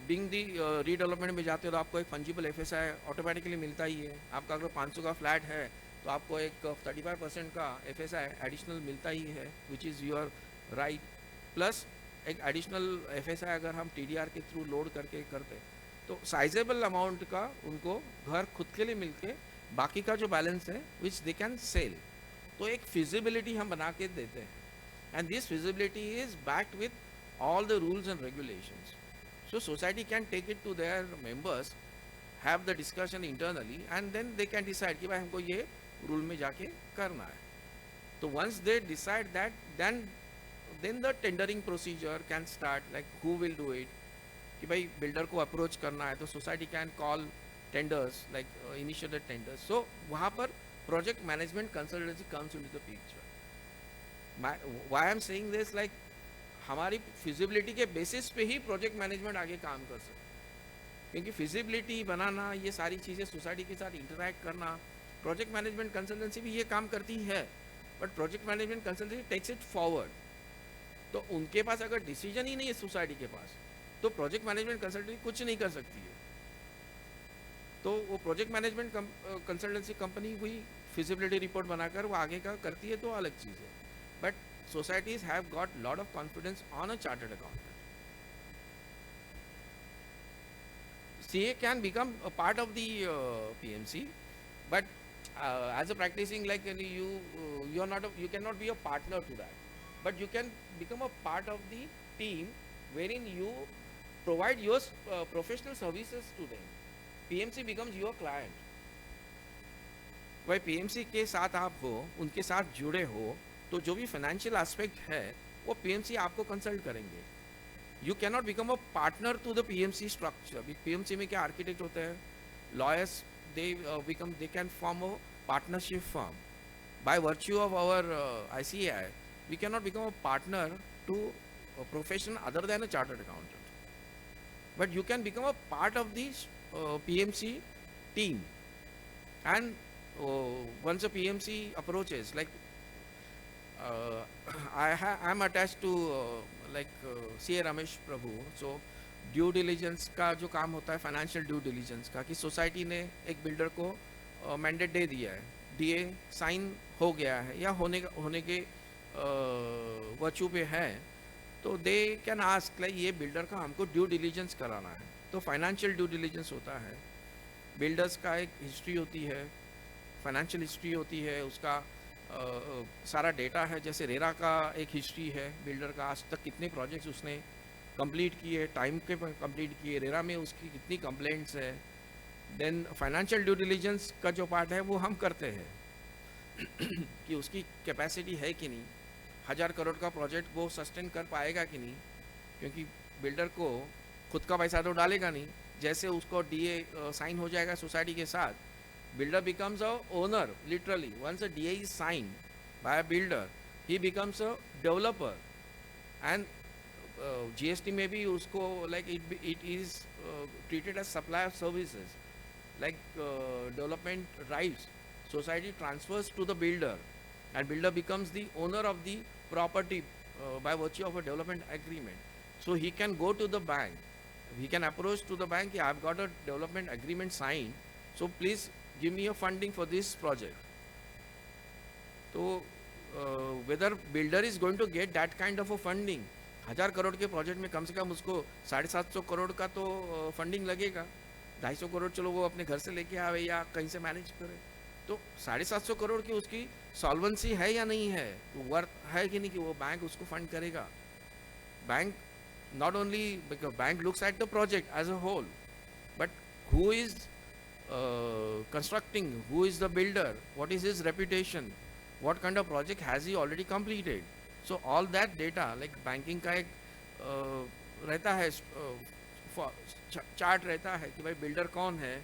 S4: बिंग दी रीडेवलपमेंट में जाते हो तो आपको एक फंजिबल FSI ऑटोमेटिकली मिलता ही है। आपका अगर 500 का फ्लैट है तो आपको एक 35% का FSI एडिशनल मिलता ही है, which is your right. Plus एक एडिशनल FSI अगर हम TDR के थ्रू लोड करके करते तो साइजेबल अमाउंट का उनको घर खुद के लिए मिलके बाकी का जो बैलेंस है विच दे कैन सेल। तो एक फिजिबिलिटी हम बना के देते हैं and this feasibility is backed with all the rules and regulations. So society can take it to their members have the discussion internally and then they can decide कि भाई हमको ये रूल में जाके करना है. तो once they decide that then the tendering procedure can start, like who will do it, कि भाई बिल्डर को अप्रोच करना है तो society can call tenders, like initiated tenders. So वहाँ पर project management consultancy comes into the picture. Why I am saying this, like हमारी feasibility के बेसिस पे ही प्रोजेक्ट मैनेजमेंट आगे काम कर सकते हैं, क्योंकि फिजिबिलिटी बनाना, ये सारी चीज़ें सोसाइटी के साथ इंटरेक्ट करना, प्रोजेक्ट मैनेजमेंट कंसल्टेंसी भी ये काम करती है, but project management consultancy takes it forward. तो उनके पास अगर डिसीजन ही नहीं है सोसाइटी के पास, तो प्रोजेक्ट मैनेजमेंट कंसल्टेंसी कुछ नहीं कर सकती है. तो वो प्रोजेक्ट मैनेजमेंट कंसल्टेंसी कंपनी हुई फिजिबिलिटी रिपोर्ट बनाकर वो आगे का करती है तो अलग चीज़ है. But societies have got lot of confidence on a chartered accountant. CA can become a part of the PMC, but as a practicing, like you cannot be a partner to that, but you can become a part of the team wherein you provide your professional services to them. PMC becomes your client. वही PMC के साथ आप हो, उनके साथ जुड़े हो, तो जो भी फाइनेंशियल एस्पेक्ट है वो पीएमसी आपको कंसल्ट करेंगे. You can not become a partner to the PMC structure. PMC में क्या आर्किटेक्ट होते हैं, lawyers, they can form a partnership firm. By virtue of our ICAI we can not become a partner to profession other than a chartered accountant, but you can become a part of the PMC team. And once a PMC approaches, like I'm attached to CA Ramesh Prabhu. So due diligence का जो काम होता है, financial due diligence का, कि society ने एक builder को मैंडेट दे दिया है, DA साइन हो गया है या होने के वर्च्यू पे है, तो दे कैन आस्क लाइक ये बिल्डर का हमको ड्यू डिलीजेंस कराना है. तो फाइनेंशियल ड्यू डिलीजेंस होता है, बिल्डर्स का एक हिस्ट्री होती है, फाइनेंशियल हिस्ट्री होती है, उसका सारा डेटा है. जैसे रेरा का एक हिस्ट्री है बिल्डर का, आज तक कितने प्रोजेक्ट्स उसने कंप्लीट किए, टाइम के कंप्लीट किए, रेरा में उसकी कितनी कंप्लेंट्स है. देन फाइनेंशियल ड्यू डिलीजेंस का जो पार्ट है वो हम करते हैं कि उसकी कैपेसिटी है कि नहीं, 1000 करोड़ का प्रोजेक्ट वो सस्टेन कर पाएगा कि नहीं, क्योंकि बिल्डर को खुद का पैसा तो डालेगा नहीं. जैसे उसको DA साइन हो जाएगा सोसाइटी के साथ, builder becomes a owner, literally. Once a DA is signed by a builder, he becomes a developer. And GST में भी उसको like it is treated as supply of services, like development rights. Society transfers to the builder, and builder becomes the owner of the property by virtue of a development agreement. So he can go to the bank, he can approach to the bank, I've got a development agreement signed, so please give me a funding for this project. So whether builder is going to get that kind of a funding, 1000 crore के project में कम से कम उसको 750 करोड़ का तो funding लगेगा. 250 करोड़ चलो वो अपने घर से लेके आवे या कहीं से मैनेज करे, तो 750 करोड़ की उसकी सॉल्वेंसी है या नहीं है, वर्थ है कि नहीं कि वो बैंक उसको फंड करेगा. Bank not only because bank looks at the project as a whole, but who is constructing, who is the builder, what is his reputation, what kind of project has he already completed. So all that data, like banking का एक रहता है chart रहता है कि भाई builder कौन है,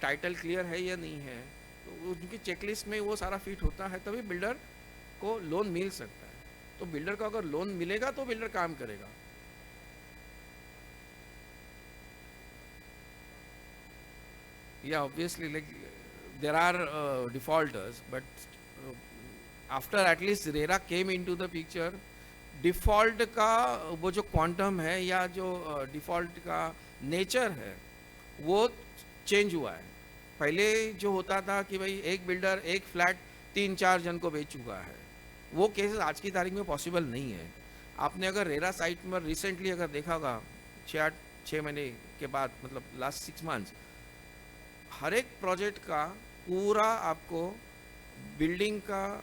S4: टाइटल क्लियर है या नहीं है, तो उनकी चेकलिस्ट में वो सारा फिट होता है, तभी बिल्डर को लोन मिल सकता है. तो बिल्डर को अगर लोन मिलेगा तो बिल्डर काम करेगा. Yeah, obviously, like there are defaulters, but after at least RERA came into the picture, default का वो जो क्वांटम है या जो डिफ़ॉल्ट का नेचर है वो चेंज हुआ है. पहले जो होता था कि भाई एक बिल्डर एक फ्लैट 3-4 जन को बेच चुका है, वो केसेस आज की तारीख में पॉसिबल नहीं है. आपने अगर रेरा साइट में रिसेंटली अगर देखा होगा 6 महीने के बाद, मतलब लास्ट 6 मंथ्स, हर एक प्रोजेक्ट का पूरा आपको बिल्डिंग का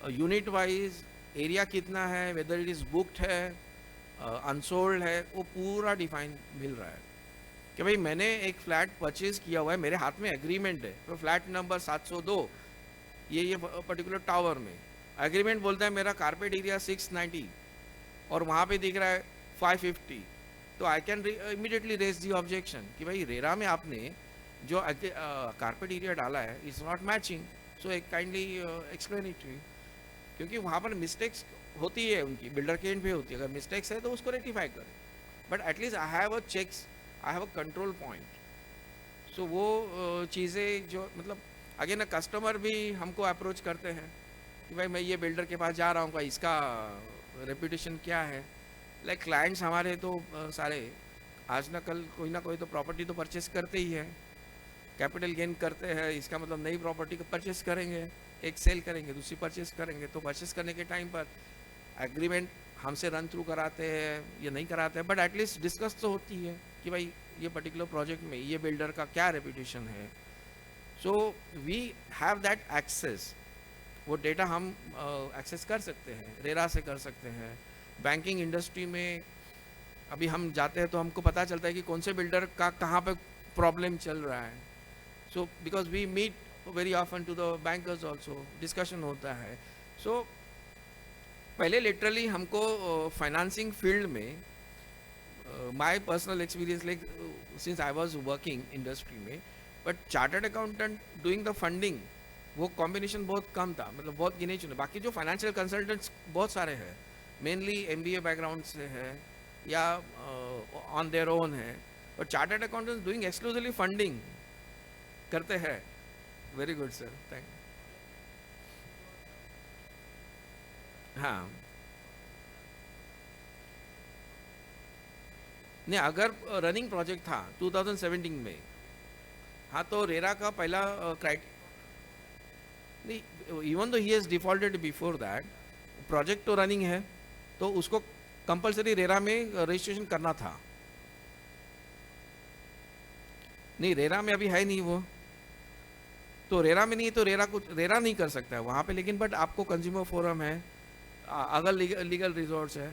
S4: यूनिट वाइज एरिया कितना है, वेदर इट इज़ बुक्ड है, अनसोल्ड है, वो पूरा डिफाइन मिल रहा है. कि भाई मैंने एक फ्लैट परचेज किया हुआ है, मेरे हाथ में एग्रीमेंट है, तो फ्लैट नंबर 702 ये पर्टिकुलर टावर में एग्रीमेंट बोलता है मेरा कारपेट एरिया 690 और वहाँ पे दिख रहा है 550, तो I can immediately raise the objection कि भाई रेरा में आपने जो कारपेट एरिया डाला है इट्स नॉट मैचिंग, सो एक kindly explain it to you, क्योंकि वहाँ पर मिस्टेक्स होती है उनकी, बिल्डर के एंड पे होती है, अगर मिस्टेक्स है तो उसको रेक्टिफाई करें, but at least I have a checks, I have a control point. So वो चीज़ें जो मतलब अगेन कस्टमर भी हमको अप्रोच करते हैं कि भाई मैं ये बिल्डर के पास जा रहा हूँ, भाई इसका रेपुटेशन क्या है। लाइक क्लाइंट्स हमारे तो सारे आज ना कल कोई ना कोई तो प्रॉपर्टी तो परचेस करते ही है, कैपिटल गेन करते हैं, इसका मतलब नई प्रॉपर्टी को परचेस करेंगे, एक सेल करेंगे, दूसरी परचेस करेंगे, तो परचेस करने के टाइम पर एग्रीमेंट हमसे रन थ्रू कराते हैं या नहीं कराते हैं, बट एटलीस्ट डिस्कस तो होती है कि भाई ये पर्टिकुलर प्रोजेक्ट में ये बिल्डर का क्या रेपुटेशन है। So we have that access, वो डेटा हम एक्सेस कर सकते हैं, रेरा से कर सकते हैं। बैंकिंग इंडस्ट्री में अभी हम जाते हैं तो हमको पता चलता है कि कौन से बिल्डर का कहाँ पे प्रॉब्लम चल रहा है। So because we meet very often to the bankers also, discussion होता है। सो पहले लिटरली हमको फाइनेंसिंग फील्ड में my personal experience like since I was working industry में, but chartered accountant doing the funding वो कॉम्बिनेशन बहुत कम था, मतलब बहुत गिने चुने। बाकी जो फाइनेंशियल कंसल्टेंट्स बहुत सारे हैं, मेनली MBA बैकग्राउंड से है या ऑन देयर ओन है, और chartered accountants doing exclusively funding करते हैं। Very good sir, thank you. हाँ नहीं, अगर रनिंग प्रोजेक्ट था 2017 में, हाँ तो रेरा का पहला नहीं, even though he has defaulted before that, project तो रनिंग है तो उसको कंपलसरी रेरा में रजिस्ट्रेशन करना था। नहीं रेरा में अभी है नहीं वो, तो रेरा में नहीं, तो रेरा नहीं कर सकता है वहाँ पे, लेकिन बट आपको कंज्यूमर फोरम है, अगर लीगल रिजोर्स है,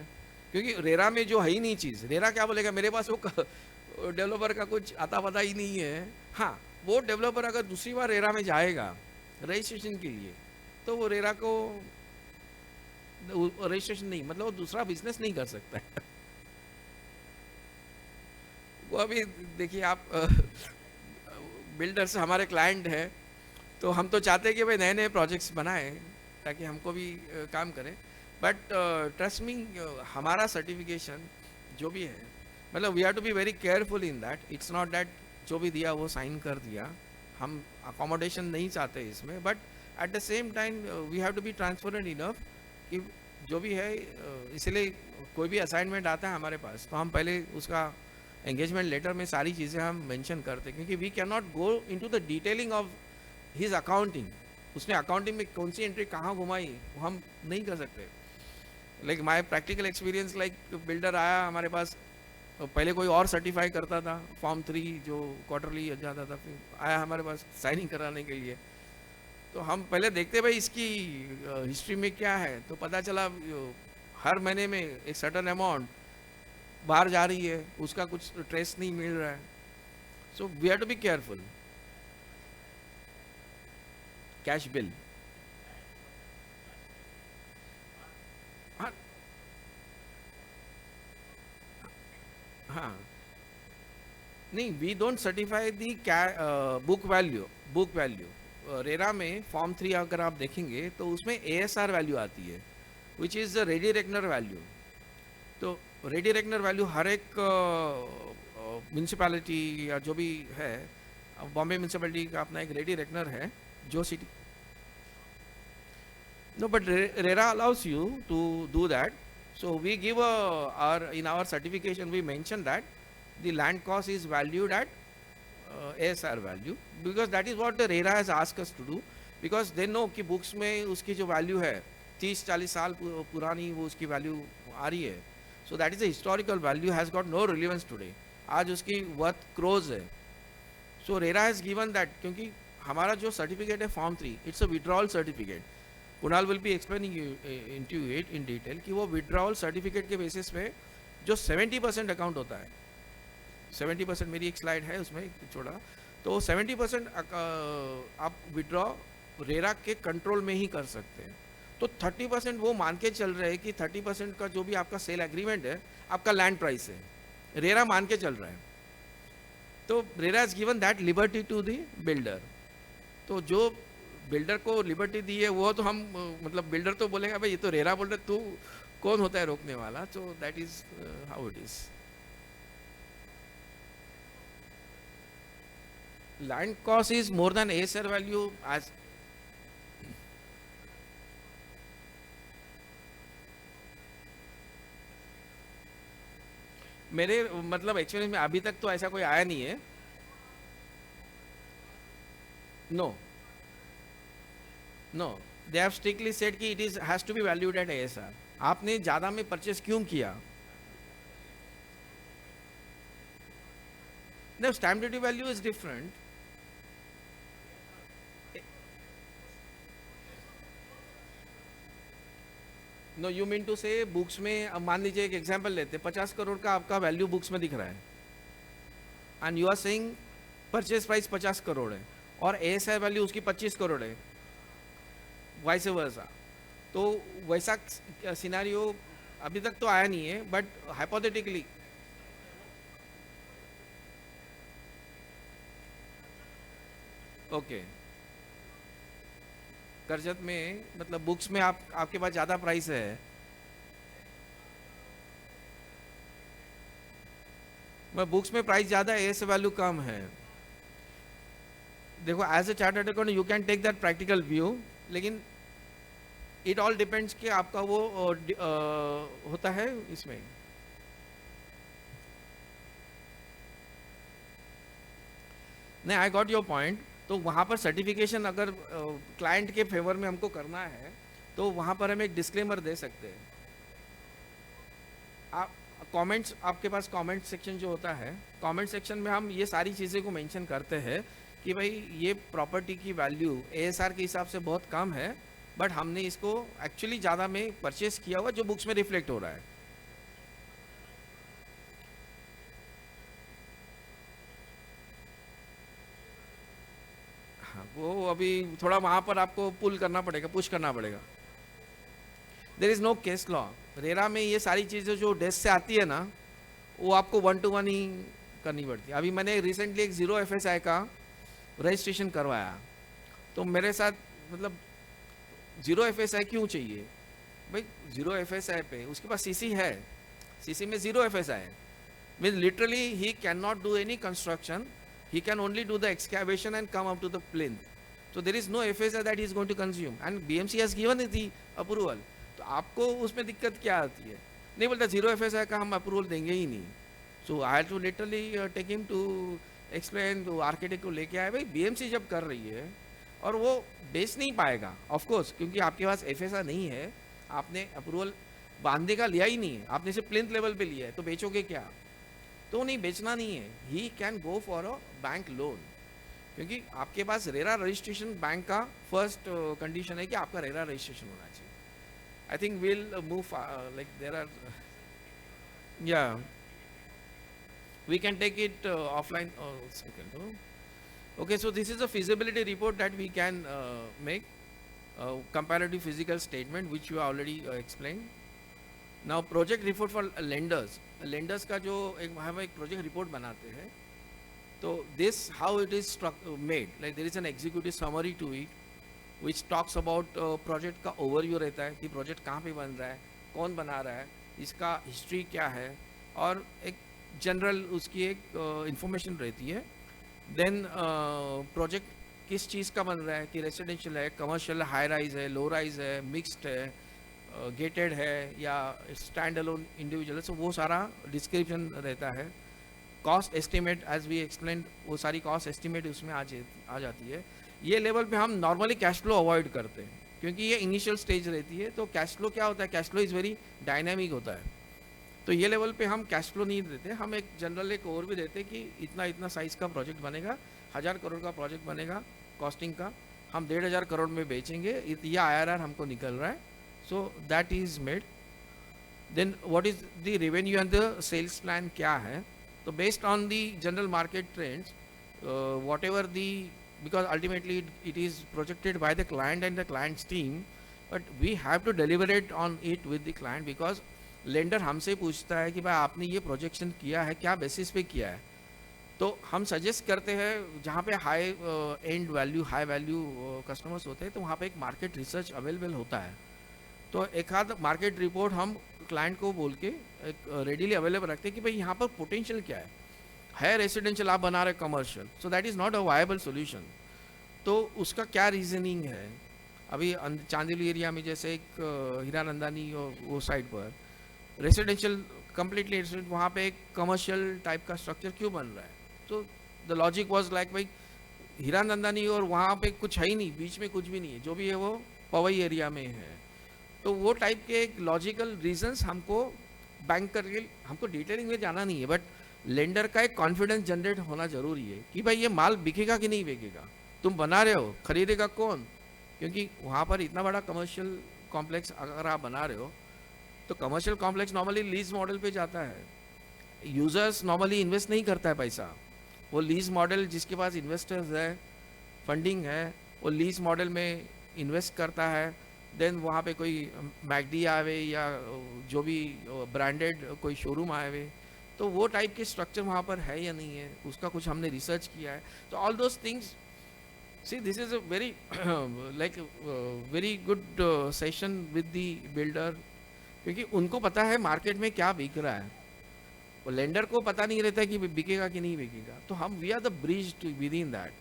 S4: क्योंकि रेरा में जो है ही नहीं चीज़, रेरा क्या बोलेगा मेरे पास वो डेवलपर का कुछ आता पता ही नहीं है। हाँ वो डेवलपर अगर दूसरी बार रेरा में जाएगा रजिस्ट्रेशन के लिए, तो वो रेरा को रजिस्ट्रेशन नहीं, मतलब वो दूसरा बिजनेस नहीं कर सकता है। वो अभी देखिए आप बिल्डर्स हमारे क्लाइंट है, तो हम तो चाहते हैं कि भाई नए नए प्रोजेक्ट्स बनाएं ताकि हमको भी काम करें, बट ट्रस्ट मी हमारा सर्टिफिकेशन जो भी है, मतलब we have to be very careful in that, it's not that जो भी दिया वो साइन कर दिया, हम अकोमोडेशन नहीं चाहते इसमें, but at the same time we have to be transparent enough कि जो भी है, इसलिए कोई भी असाइनमेंट आता है हमारे पास तो हम पहले उसका एंगेजमेंट लेटर में सारी चीज़ें हम मेंशन करते हैं, क्योंकि we can not go into the detailing of his accounting, उसने अकाउंटिंग में कौन सी एंट्री कहाँ घुमाई वो हम नहीं कर सकते। Like my practical experience, like builder आया हमारे पास, पहले कोई और सर्टिफाई करता था, फॉर्म 3 जो क्वार्टरली जाता था, फिर आया हमारे पास साइनिंग कराने के लिए, तो हम पहले देखते भाई इसकी हिस्ट्री में क्या है, तो पता चला हर महीने में एक सर्टेन अमाउंट बाहर जा रही है, उसका कुछ ट्रेस नहीं मिल रहा है। So we have to be careful. Cash bill, हाँ हाँ नहीं, we don't certify the book value. RERA में फॉर्म 3 अगर आप देखेंगे तो उसमें ASR वैल्यू आती है, which is the ready reckoner value. तो रेडी रेकनर वैल्यू हर एक म्यूनसिपैलिटी या जो भी है, बॉम्बे म्यूनसिपैलिटी का अपना एक रेडी रेकनर है जो city, no but RERA allows you to do that. So we give in our certification we mention that the land cost is valued at ASR value, because that is what the RERA has asked us to do, because they know कि books में उसकी जो value है 30-40 साल पुरानी वो उसकी value आ रही है, so that is a historical value, has got no relevance today, आज उसकी worth crores है। So RERA has given that, क्योंकि हमारा जो certificate है form 3, it's a withdrawal certificate, Kunal will be explaining into it in detail कि वो withdrawal certificate के basis पे जो 70% अकाउंट होता है, 70% मेरी एक स्लाइड है उसमें छोड़ा, तो 70% आप विड्रॉ रेरा के कंट्रोल में ही कर सकते हैं। तो 30% वो मान के चल रहे हैं कि 30% का जो भी आपका सेल एग्रीमेंट है आपका लैंड प्राइस है, रेरा मान के चल रहा है। तो RERA is given that liberty to the builder. तो जो बिल्डर को लिबर्टी दी है वो तो हम मतलब बिल्डर तो बोलेगा भाई ये तो रेरा बोल रहे, तू कौन होता है रोकने वाला। तो that is how it is. Land cost is more than ASR value as मेरे मतलब एक्चुअली में अभी तक तो ऐसा कोई आया नहीं है। No no, they have strictly said कि it is has to be valued at ASR। आपने ज्यादा में परचेस क्यों किया? No, stamp duty value is different. No, you mean to say books में, अब मान लीजिए एक एग्जांपल लेते हैं, 50 करोड़ का आपका वैल्यू बुक्स में दिख रहा है and you are saying purchase price 50 crore है और ASR वैल्यू उसकी 25 करोड़ है, वाइस वर्सा। तो वैसा सिनेरियो अभी तक तो आया नहीं है, बट हाइपोथेटिकली ओके। कर्जत में मतलब बुक्स में आपके पास ज्यादा प्राइस है, मैं बुक्स में प्राइस ज्यादा है, ASR वैल्यू कम है। देखो as a chartered accountant you can take that practical view, लेकिन इट ऑल डिपेंड्स कि आपका वो होता है इसमें। नहीं, आई गॉट योर पॉइंट। तो वहाँ पर सर्टिफिकेशन अगर क्लाइंट के फेवर में हमको करना है तो वहाँ पर हम एक डिस्क्लेमर दे सकते हैं। आप कमेंट्स, आपके पास कमेंट सेक्शन जो होता है, कमेंट सेक्शन में हम ये सारी चीज़ें को मेंशन करते हैं कि भाई ये प्रॉपर्टी की वैल्यू ASR के हिसाब से बहुत कम है, बट हमने इसको एक्चुअली ज़्यादा में परचेस किया हुआ जो बुक्स में रिफ्लेक्ट हो रहा है। हाँ, वो अभी थोड़ा वहाँ पर आपको पुल करना पड़ेगा, पुश करना पड़ेगा। There is no case law. RERA में ये सारी चीज़ें जो डेस्क से आती है ना, वो आपको 1 to 1 ही करनी पड़ती है। अभी मैंने रिसेंटली एक 0 FSI का रजिस्ट्रेशन करवाया, तो मेरे साथ मतलब 0 FSI क्यों चाहिए भाई? 0 FSI पे उसके पास CC है, CC में 0 FSI है, mean literally he can not do any construction, he can only do the excavation and come up to the plinth. So there is no FSI that he is going to consume and BMC has given the approval. तो आपको उसमें दिक्कत क्या आती है? नहीं बोलता 0 FSI का हम अप्रूवल देंगे ही नहीं। So I had to literally take him to explain, तो आर्किटेक्ट को लेके आए, भाई BMC जब कर रही है और वो बेच नहीं पाएगा ऑफ कोर्स, क्योंकि आपके पास FSI नहीं है, आपने अप्रूवल बांधने का लिया ही नहीं है, आपने सिर्फ प्लिंथ लेवल पे लिया है, तो बेचोगे क्या? तो नहीं, बेचना नहीं है, he can go for a bank loan, क्योंकि आपके पास रेरा रजिस्ट्रेशन बैंक का फर्स्ट कंडीशन है कि आपका रेरा रजिस्ट्रेशन होना चाहिए। I think will move like there are, या we can take it offline second. Okay, so this is a feasibility report that we can make, comparative physical statement which you already explained. Now project report for lenders. Lenders का जो हम एक project report बनाते हैं, तो this how it is made, like there is an executive summary to it which talks about project का overview रहता है कि प्रोजेक्ट कहाँ पे बन रहा है, कौन बना रहा है, इसका हिस्ट्री क्या है, और एक जनरल उसकी एक इंफॉर्मेशन रहती है। देन प्रोजेक्ट किस चीज़ का बन रहा है, कि रेसिडेंशियल है, कमर्शियल, हाई राइज है, लो राइज है, मिक्स्ड है, गेटेड है या स्टैंड अलोन इंडिविजुअल है, सो वो सारा डिस्क्रिप्शन रहता है। Cost estimate as we explain, वो सारी कॉस्ट एस्टिमेट उसमें आ जाती है। ये लेवल पे हम नॉर्मली कैश फ्लो अवॉइड करते हैं, क्योंकि ये इनिशियल स्टेज रहती है। तो कैश फ्लो क्या होता है, cash flow is very dynamic होता है, तो ये लेवल पे हम कैश फ्लो नहीं देते, हम एक जनरल एक ओवर भी देते कि इतना इतना साइज़ का प्रोजेक्ट बनेगा, 1000 करोड़ का प्रोजेक्ट बनेगा कॉस्टिंग का, हम 1500 करोड़ में बेचेंगे, यह IRR हमको निकल रहा है। So that is made. Then what is the revenue and the sales plan क्या है, तो based on the general market trends, whatever the, because ultimately it is projected by the client and the client's team, but we have to deliberate on it with the client, because lender हमसे पूछता है कि भाई आपने ये projection किया है, क्या बेसिस पे किया है. तो हम सजेस्ट करते हैं जहाँ पे high and value, high value customers होते हैं, तो वहाँ पे एक मार्केट रिसर्च अवेलेबल होता है. तो एक आध मार्केट रिपोर्ट हम क्लाइंट को बोल के एक रेडीली अवेलेबल रखते हैं कि भाई यहाँ पर पोटेंशियल क्या है रेसिडेंशियल आप बना रहे commercial, so that is not a viable solution. तो उसका क्या रीजनिंग है. अभी चांदीली एरिया में जैसे एक हीरानंदानी और वो साइड पर रेसिडेंशियल कम्प्लीटली रेसिडेंट, वहाँ पे एक कमर्शियल टाइप का स्ट्रक्चर क्यों बन रहा है. तो द लॉजिक वाज लाइक भाई हीरानंदानी और वहाँ पे कुछ है ही नहीं, बीच में कुछ भी नहीं है, जो भी है वो पवई एरिया में है. तो वो टाइप के एक लॉजिकल रीजंस हमको बैंक करके, हमको डिटेलिंग में जाना नहीं है, बट लेंडर का एक कॉन्फिडेंस जनरेट होना जरूरी है कि भाई ये माल बिकेगा कि नहीं बिकेगा, तुम बना रहे हो, खरीदेगा कौन. क्योंकि वहाँ पर इतना बड़ा कमर्शियल कॉम्प्लेक्स अगर आप बना रहे हो, तो commercial complex normally lease model पे जाता है. यूजर्स नॉर्मली इन्वेस्ट नहीं करता है पैसा, वो लीज मॉडल, जिसके पास इन्वेस्टर्स है, फंडिंग है, वो लीज मॉडल में इन्वेस्ट करता है. देन वहाँ पे कोई मैकडी आवे या जो भी ब्रांडेड कोई शोरूम आवे, तो वो टाइप के स्ट्रक्चर वहाँ पर है या नहीं है, उसका कुछ हमने रिसर्च किया है. तो all those things, see this is a very like very good session with the builder, क्योंकि उनको पता है मार्केट में क्या बिक रहा है, वो लेंडर को पता नहीं रहता है कि बिकेगा कि नहीं बिकेगा. तो हम we are the bridge to with in that.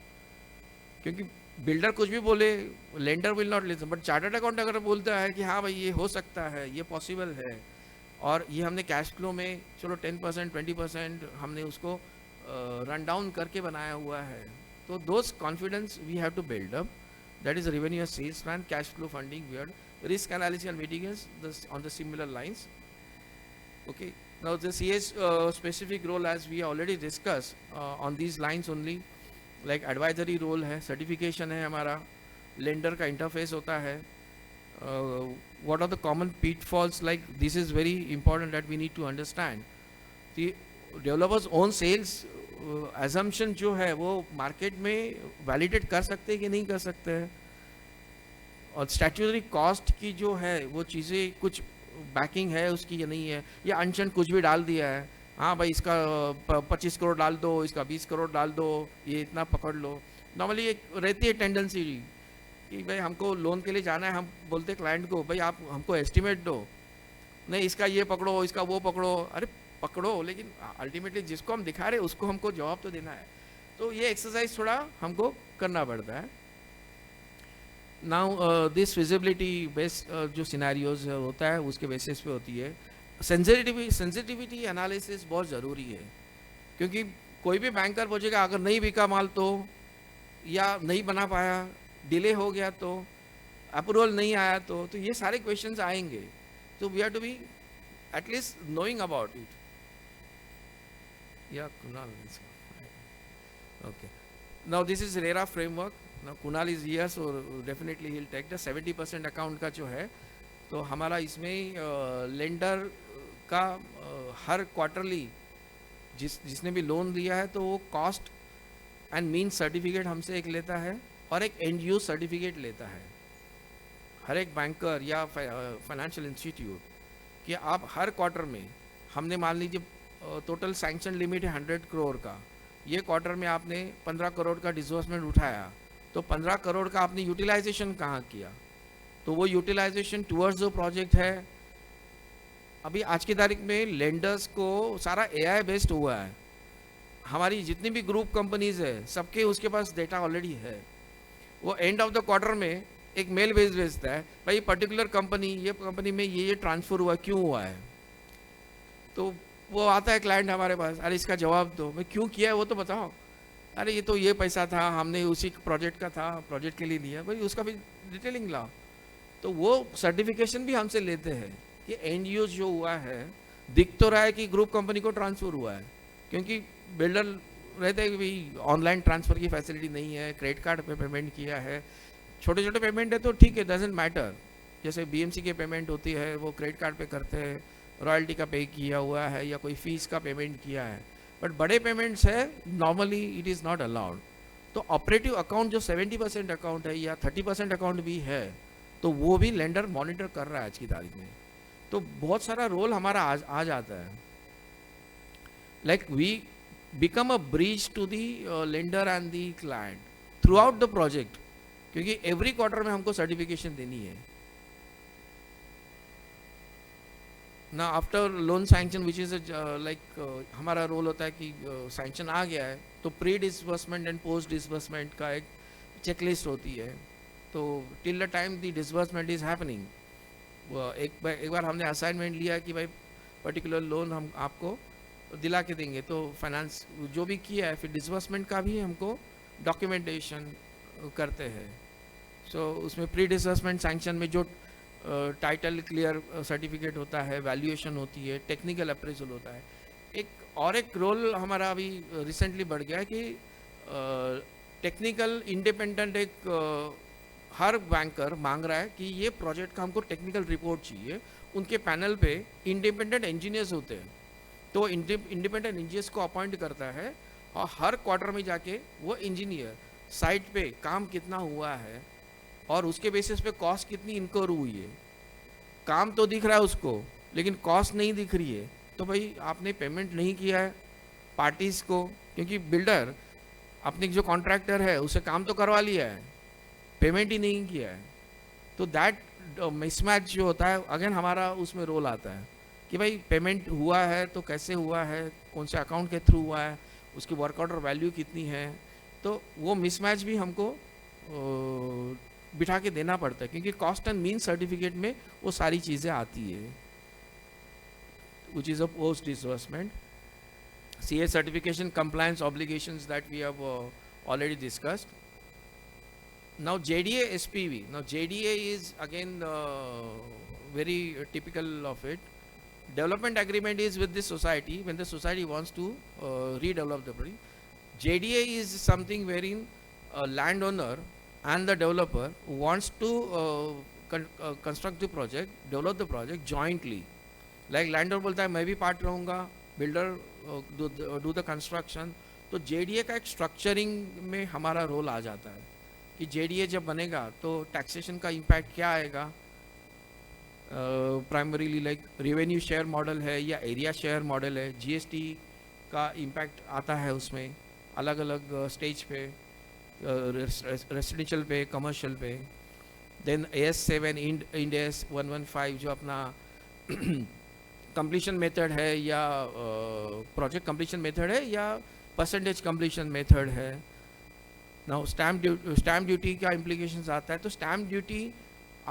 S4: क्योंकि बिल्डर कुछ भी बोले, lender will not listen, but chartered account अगर बोलता है कि हाँ भाई ये हो सकता है, ये पॉसिबल है, और ये हमने कैश फ्लो में चलो 10% 20% हमने उसको रन डाउन करके बनाया हुआ है. तो those confidence we have to build up, that is revenue sales plan, cash flow funding, we risk analysis and mitigation on the similar lines. Okay, now the CS specific role, as we already discussed, on these lines only, like advisory role है, certification है हमारा, lender का interface होता है. What are the common pitfalls, like this is very important that we need to understand. The developers own sales assumption जो है वो market में validate कर सकते हैं कि नहीं कर सकते हैं, और स्टैट्यूटरी कॉस्ट की जो है वो चीज़ें कुछ बैकिंग है उसकी या नहीं है, या अनशन कुछ भी डाल दिया है, हाँ भाई इसका 25 करोड़ डाल दो, इसका 20 करोड़ डाल दो, ये इतना पकड़ लो. नॉर्मली एक रहती है टेंडेंसी कि भाई हमको लोन के लिए जाना है, हम बोलते क्लाइंट को भाई आप हमको एस्टिमेट दो, नहीं इसका ये पकड़ो, इसका वो पकड़ो. अरे पकड़ो, लेकिन अल्टीमेटली जिसको हम दिखा रहे हैं उसको हमको जवाब तो देना है. तो ये एक्सरसाइज थोड़ा हमको करना पड़ता है. नाउ दिस फिजिबिलिटी बेस्ड जो सिनेरियोज होता है उसके बेसिस पे होती है. सेंसिटिविटी एनालिसिस बहुत ज़रूरी है, क्योंकि कोई भी बैंकर पूछेगा अगर नहीं बिका माल तो, या नहीं बना पाया, डिले हो गया तो, अप्रूवल नहीं आया तो ये सारे क्वेश्चंस आएंगे. तो we have to be at least knowing about it. या Kunal, okay, now this is RERA framework. Now Kunal is here, so definitely he'll take the 70% account का जो है. तो हमारा इसमें लेंडर का हर क्वार्टरली जिसने भी लोन लिया है तो वो कॉस्ट एंड मीन सर्टिफिकेट हमसे एक लेता है और एक एंड यूज सर्टिफिकेट लेता है. हर एक बैंकर या फाइनेंशियल इंस्टीट्यूट कि आप हर क्वार्टर में, हमने मान लीजिए टोटल सैंक्शन लिमिट है 100 करोड़ का, ये क्वार्टर में आपने 15 करोड़ का डिसबर्समेंट उठाया, तो 15 करोड़ का आपने यूटिलाइजेशन कहाँ किया, तो वो यूटिलाइजेशन टुवर्ड्स जो प्रोजेक्ट है. अभी आज की तारीख में लेंडर्स को सारा AI बेस्ड हुआ है. हमारी जितनी भी ग्रुप कंपनीज है सबके उसके पास डेटा ऑलरेडी है. वो एंड ऑफ द क्वार्टर में एक मेल भेजता है, भाई पर्टिकुलर कंपनी, ये कंपनी में ये ट्रांसफ़र हुआ, क्यों हुआ है. तो वो आता है क्लाइंट हमारे पास, अरे इसका जवाब दो, भाई क्यों किया है वो तो बताओ. अरे ये तो ये पैसा था, हमने उसी प्रोजेक्ट का था, प्रोजेक्ट के लिए लिया, भाई उसका भी डिटेलिंग लाओ. तो वो सर्टिफिकेशन भी हमसे लेते हैं कि एंड यूज जो हुआ है, दिख तो रहा है कि ग्रुप कंपनी को ट्रांसफ़र हुआ है, क्योंकि बिल्डर रहते हैं कि भाई ऑनलाइन ट्रांसफ़र की फैसिलिटी नहीं है, क्रेडिट कार्ड पे पेमेंट किया है, छोटे छोटे पेमेंट है तो ठीक है, डजेंट मैटर. जैसे BMC की पेमेंट होती है वो क्रेडिट कार्ड पे करते हैं, रॉयल्टी का पे किया हुआ है या कोई फीस का पेमेंट किया है,
S5: बट बड़े पेमेंट्स है normally it is not allowed. तो ऑपरेटिव अकाउंट जो 70% अकाउंट है या 30% अकाउंट भी है, तो वो भी लेंडर मॉनिटर कर रहा है आज की तारीख में। तो बहुत सारा रोल हमारा आ जाता है। Like we become a bridge to the lender and the client throughout the project, क्योंकि एवरी क्वार्टर में हमको सर्टिफिकेशन देनी है ना। After loan sanction which is like हमारा रोल होता है कि सैंक्शन आ गया है तो pre disbursement and post disbursement का एक चेकलिस्ट होती है। तो till the time the disbursement is happening, एक बार हमने असाइनमेंट लिया कि भाई पर्टिकुलर लोन हम आपको दिला के देंगे, तो फाइनेंस जो भी किया है फिर डिसबर्समेंट का भी हमको डॉक्यूमेंटेशन करते हैं। सो उसमें प्री डिसबर्समेंट सैंक्शन में जो टाइटल क्लियर सर्टिफिकेट होता है, वैल्यूएशन होती है, टेक्निकल अप्रेजल होता है। एक रोल हमारा अभी रिसेंटली बढ़ गया है कि टेक्निकल इंडिपेंडेंट हर बैंकर मांग रहा है कि ये प्रोजेक्ट का हमको टेक्निकल रिपोर्ट चाहिए। उनके पैनल पे इंडिपेंडेंट इंजीनियर्स होते हैं, तो इंडिपेंडेंट इंजीनियर्स को अपॉइंट करता है और हर क्वार्टर में जाके वो इंजीनियर साइट पे काम कितना हुआ है और उसके बेसिस पे कॉस्ट कितनी इनकर हुई है। काम तो दिख रहा है उसको लेकिन कॉस्ट नहीं दिख रही है, तो भाई आपने पेमेंट नहीं किया है पार्टीज़ को, क्योंकि बिल्डर अपने जो कॉन्ट्रैक्टर है उसे काम तो करवा लिया है, पेमेंट ही नहीं किया है। तो दैट मिसमैच जो होता है अगेन हमारा उसमें रोल आता है कि भाई पेमेंट हुआ है तो कैसे हुआ है, कौन से अकाउंट के थ्रू हुआ है, उसकी वर्क ऑर्डर वैल्यू कितनी है। तो वो मिसमैच भी हमको बिठा के देना पड़ता है, क्योंकि कॉस्ट एंड मीन सर्टिफिकेट में वो सारी चीज़ें आती है, which is a post disbursement. CA certification compliance obligations that we have already discussed. Now JDA SPV. Now JDA is again very typical of it. Development agreement is with this society when the society wants to redevelop the property. JDA is something wherein a landowner and the developer wants to construct the project, develop the project jointly. Like lander बोलता है मैं भी part रहूँगा, builder do the construction. तो JDA का एक structuring में हमारा रोल आ जाता है कि जेडीए जब बनेगा तो टैक्सेशन का इम्पैक्ट क्या आएगा। Primarily like revenue share model है या एरिया शेयर मॉडल है, जीएसटी का इम्पैक्ट आता है उसमें अलग अलग स्टेज पे, रेसिडेंशियल पे, कमर्शियल पे। देन AS7 इंड AS 115 जो अपना कंप्लीशन मेथड है या प्रोजेक्ट कंप्लीशन मेथड है या परसेंटेज कंप्लीशन मेथड है। नाउ स्टैम्प ड्यूटी का इम्प्लीकेशंस आता है। तो स्टैम्प ड्यूटी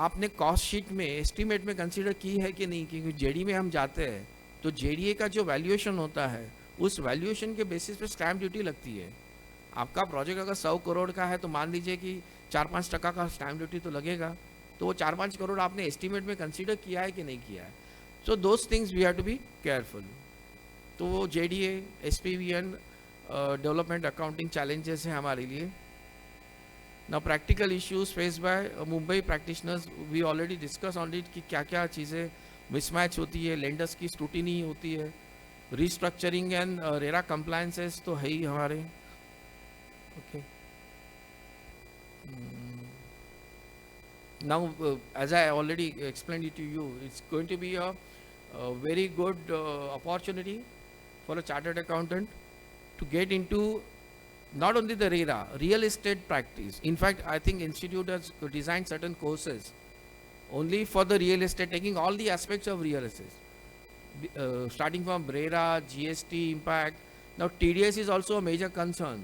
S5: आपने कॉस्ट शीट में एस्टीमेट में कंसीडर की है कि नहीं, क्योंकि जेडी में हम जाते हैं तो जेडीए का जो वैल्यूएशन होता है उस वैल्यूएशन के बेसिस पे स्टैम्प ड्यूटी लगती है। आपका प्रोजेक्ट अगर 100 करोड़ का है तो मान लीजिए कि 4-5% का स्टैम्प ड्यूटी तो लगेगा, तो वो 4-5 करोड़ आपने एस्टीमेट में कंसीडर किया है कि नहीं किया है। So those things we have to be careful. तो वो JDA, SPVN, development accounting challenges हैं हमारे लिए। Now practical issues faced by Mumbai practitioners, we already discussed on it कि क्या क्या चीज़ें mismatch होती है, lenders की scrutiny होती है, restructuring and RERA compliances तो है ही हमारे। Okay. Now, as I already explained it to you, it's going to be a very good opportunity for a chartered accountant to get into not only the RERA, real estate practice. In fact, I think Institute has designed certain courses only for the real estate, taking all the aspects of real estate, starting from RERA, GST impact. Now, TDS is also a major concern,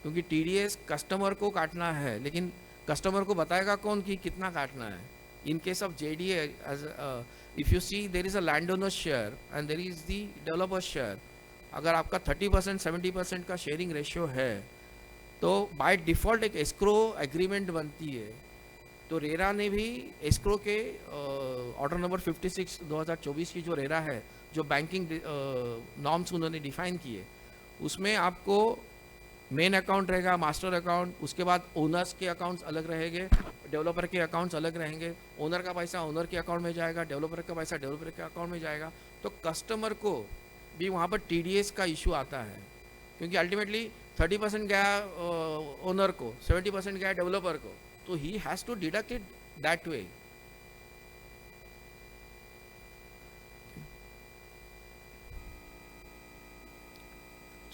S5: क्योंकि TDS customer को काटना है, लेकिन customer को बताएगा कौन कि कितना काटना है। In case of JDA, if you see there is a land owner share and there is the developer share. अगर आपका 30% 70% का शेयरिंग रेशियो है तो बाय डिफ़ॉल्ट एक एस्क्रो एग्रीमेंट बनती है। तो रेरा ने भी एस्क्रो के ऑर्डर नंबर 56 2024 की जो रेरा है, जो बैंकिंग नॉर्म्स उन्होंने डिफाइन किए, उसमें आपको मेन अकाउंट रहेगा, मास्टर अकाउंट, उसके बाद ओनर्स के अकाउंट्स अलग रहेंगे, डेवलपर के अकाउंट्स अलग रहेंगे। ओनर का पैसा ओनर के अकाउंट में जाएगा, डेवलपर का पैसा डेवलपर के अकाउंट में जाएगा। तो कस्टमर को भी वहाँ पर TDS का इशू आता है, क्योंकि अल्टीमेटली 30% गया ओनर को, 70% गया डेवलपर को, तो he has to deduct it that way.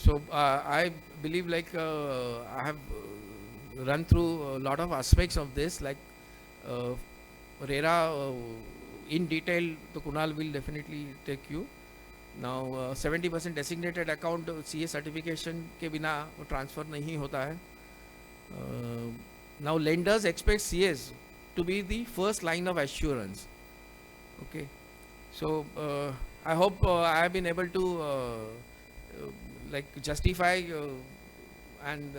S5: So I believe like I have run through a lot of aspects of this, like RERA in detail. So Kunal will definitely take you. Now 70% designated account CA certification के बिना transfer नहीं होता है. Now lenders expect CAs to be the first line of assurance. Okay, so I hope I have been able to like justify and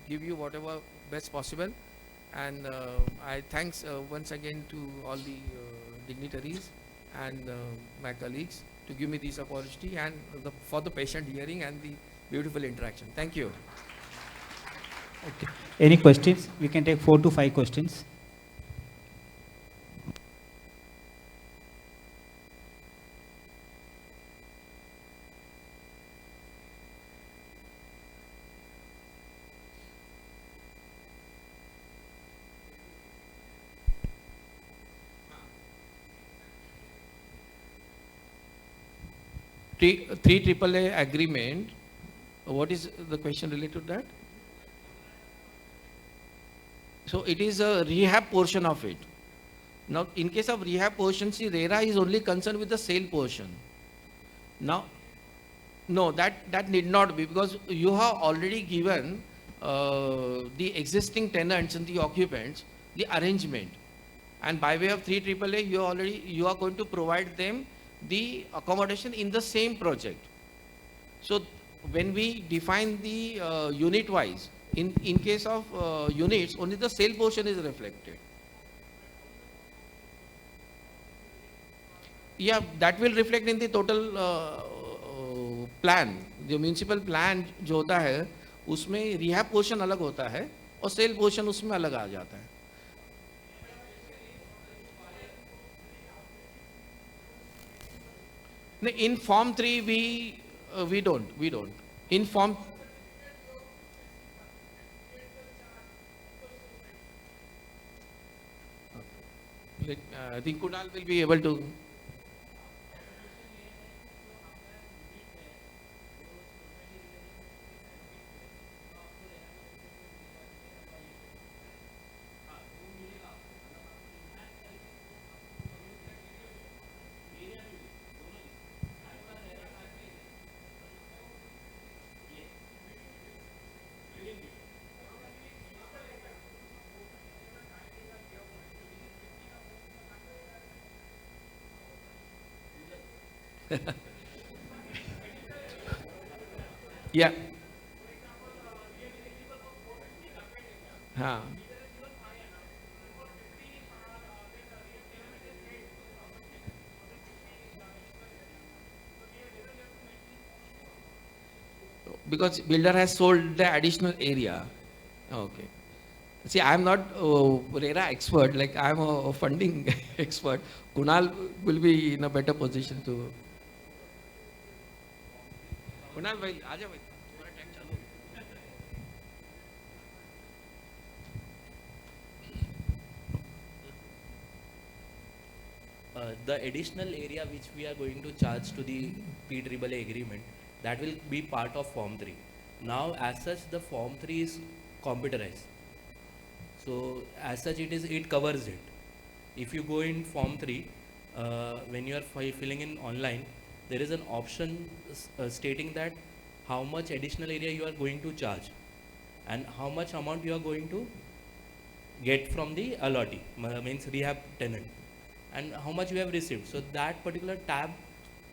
S5: give you whatever best possible, and I thanks once again to all the dignitaries and my colleagues to give me this opportunity and for the patient hearing and the beautiful interaction. Thank you.
S2: Okay. Any questions? We can take 4 to 5 questions.
S5: Three AAA agreement. What is the question related to that? So it is a rehab portion of it. Now, in case of rehab portion, see, RERA is only concerned with the sale portion. Now, no, that need not be, because you have already given the existing tenants and the occupants the arrangement, and by way of 3 AAA, you are going to provide them the accommodation in the same project. So when we define the unit wise, in case of units, only the sale portion is reflected. Yeah, that will reflect in the total plan. The municipal plan जो होता है उसमें rehab portion अलग होता है और sale portion उसमें अलग आ जाता है. In Form 3 we don't. In Form I think Kunal will be able to. Yeah. हाँ. Because builder has sold the additional area. Okay. See, I am not RERA expert, like I am a funding expert. Kunal will be in a better position to. Kunal भाई आजा भाई, तुम्हारा time चालू है.
S6: The additional area which we are going to charge to the PAAA agreement, that will be part of Form 3. Now, as such, the Form 3 is computerized. So, as such, it covers it. If you go in Form 3, when you are filling in online, there is an option stating that how much additional area you are going to charge and how much amount you are going to get from the allottee, means rehab tenant, and how much you have received. So that particular tab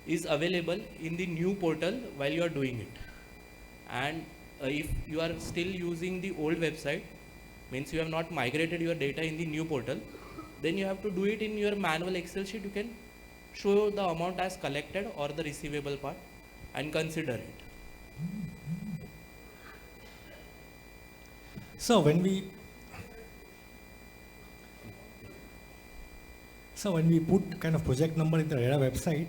S6: is available in the new portal while you are doing it. And if you are still using the old website, means you have not migrated your data in the new portal, then you have to do it in your manual Excel sheet. You can show the amount as collected or the receivable part and consider it.
S7: So when we put kind of project number in the RERA website,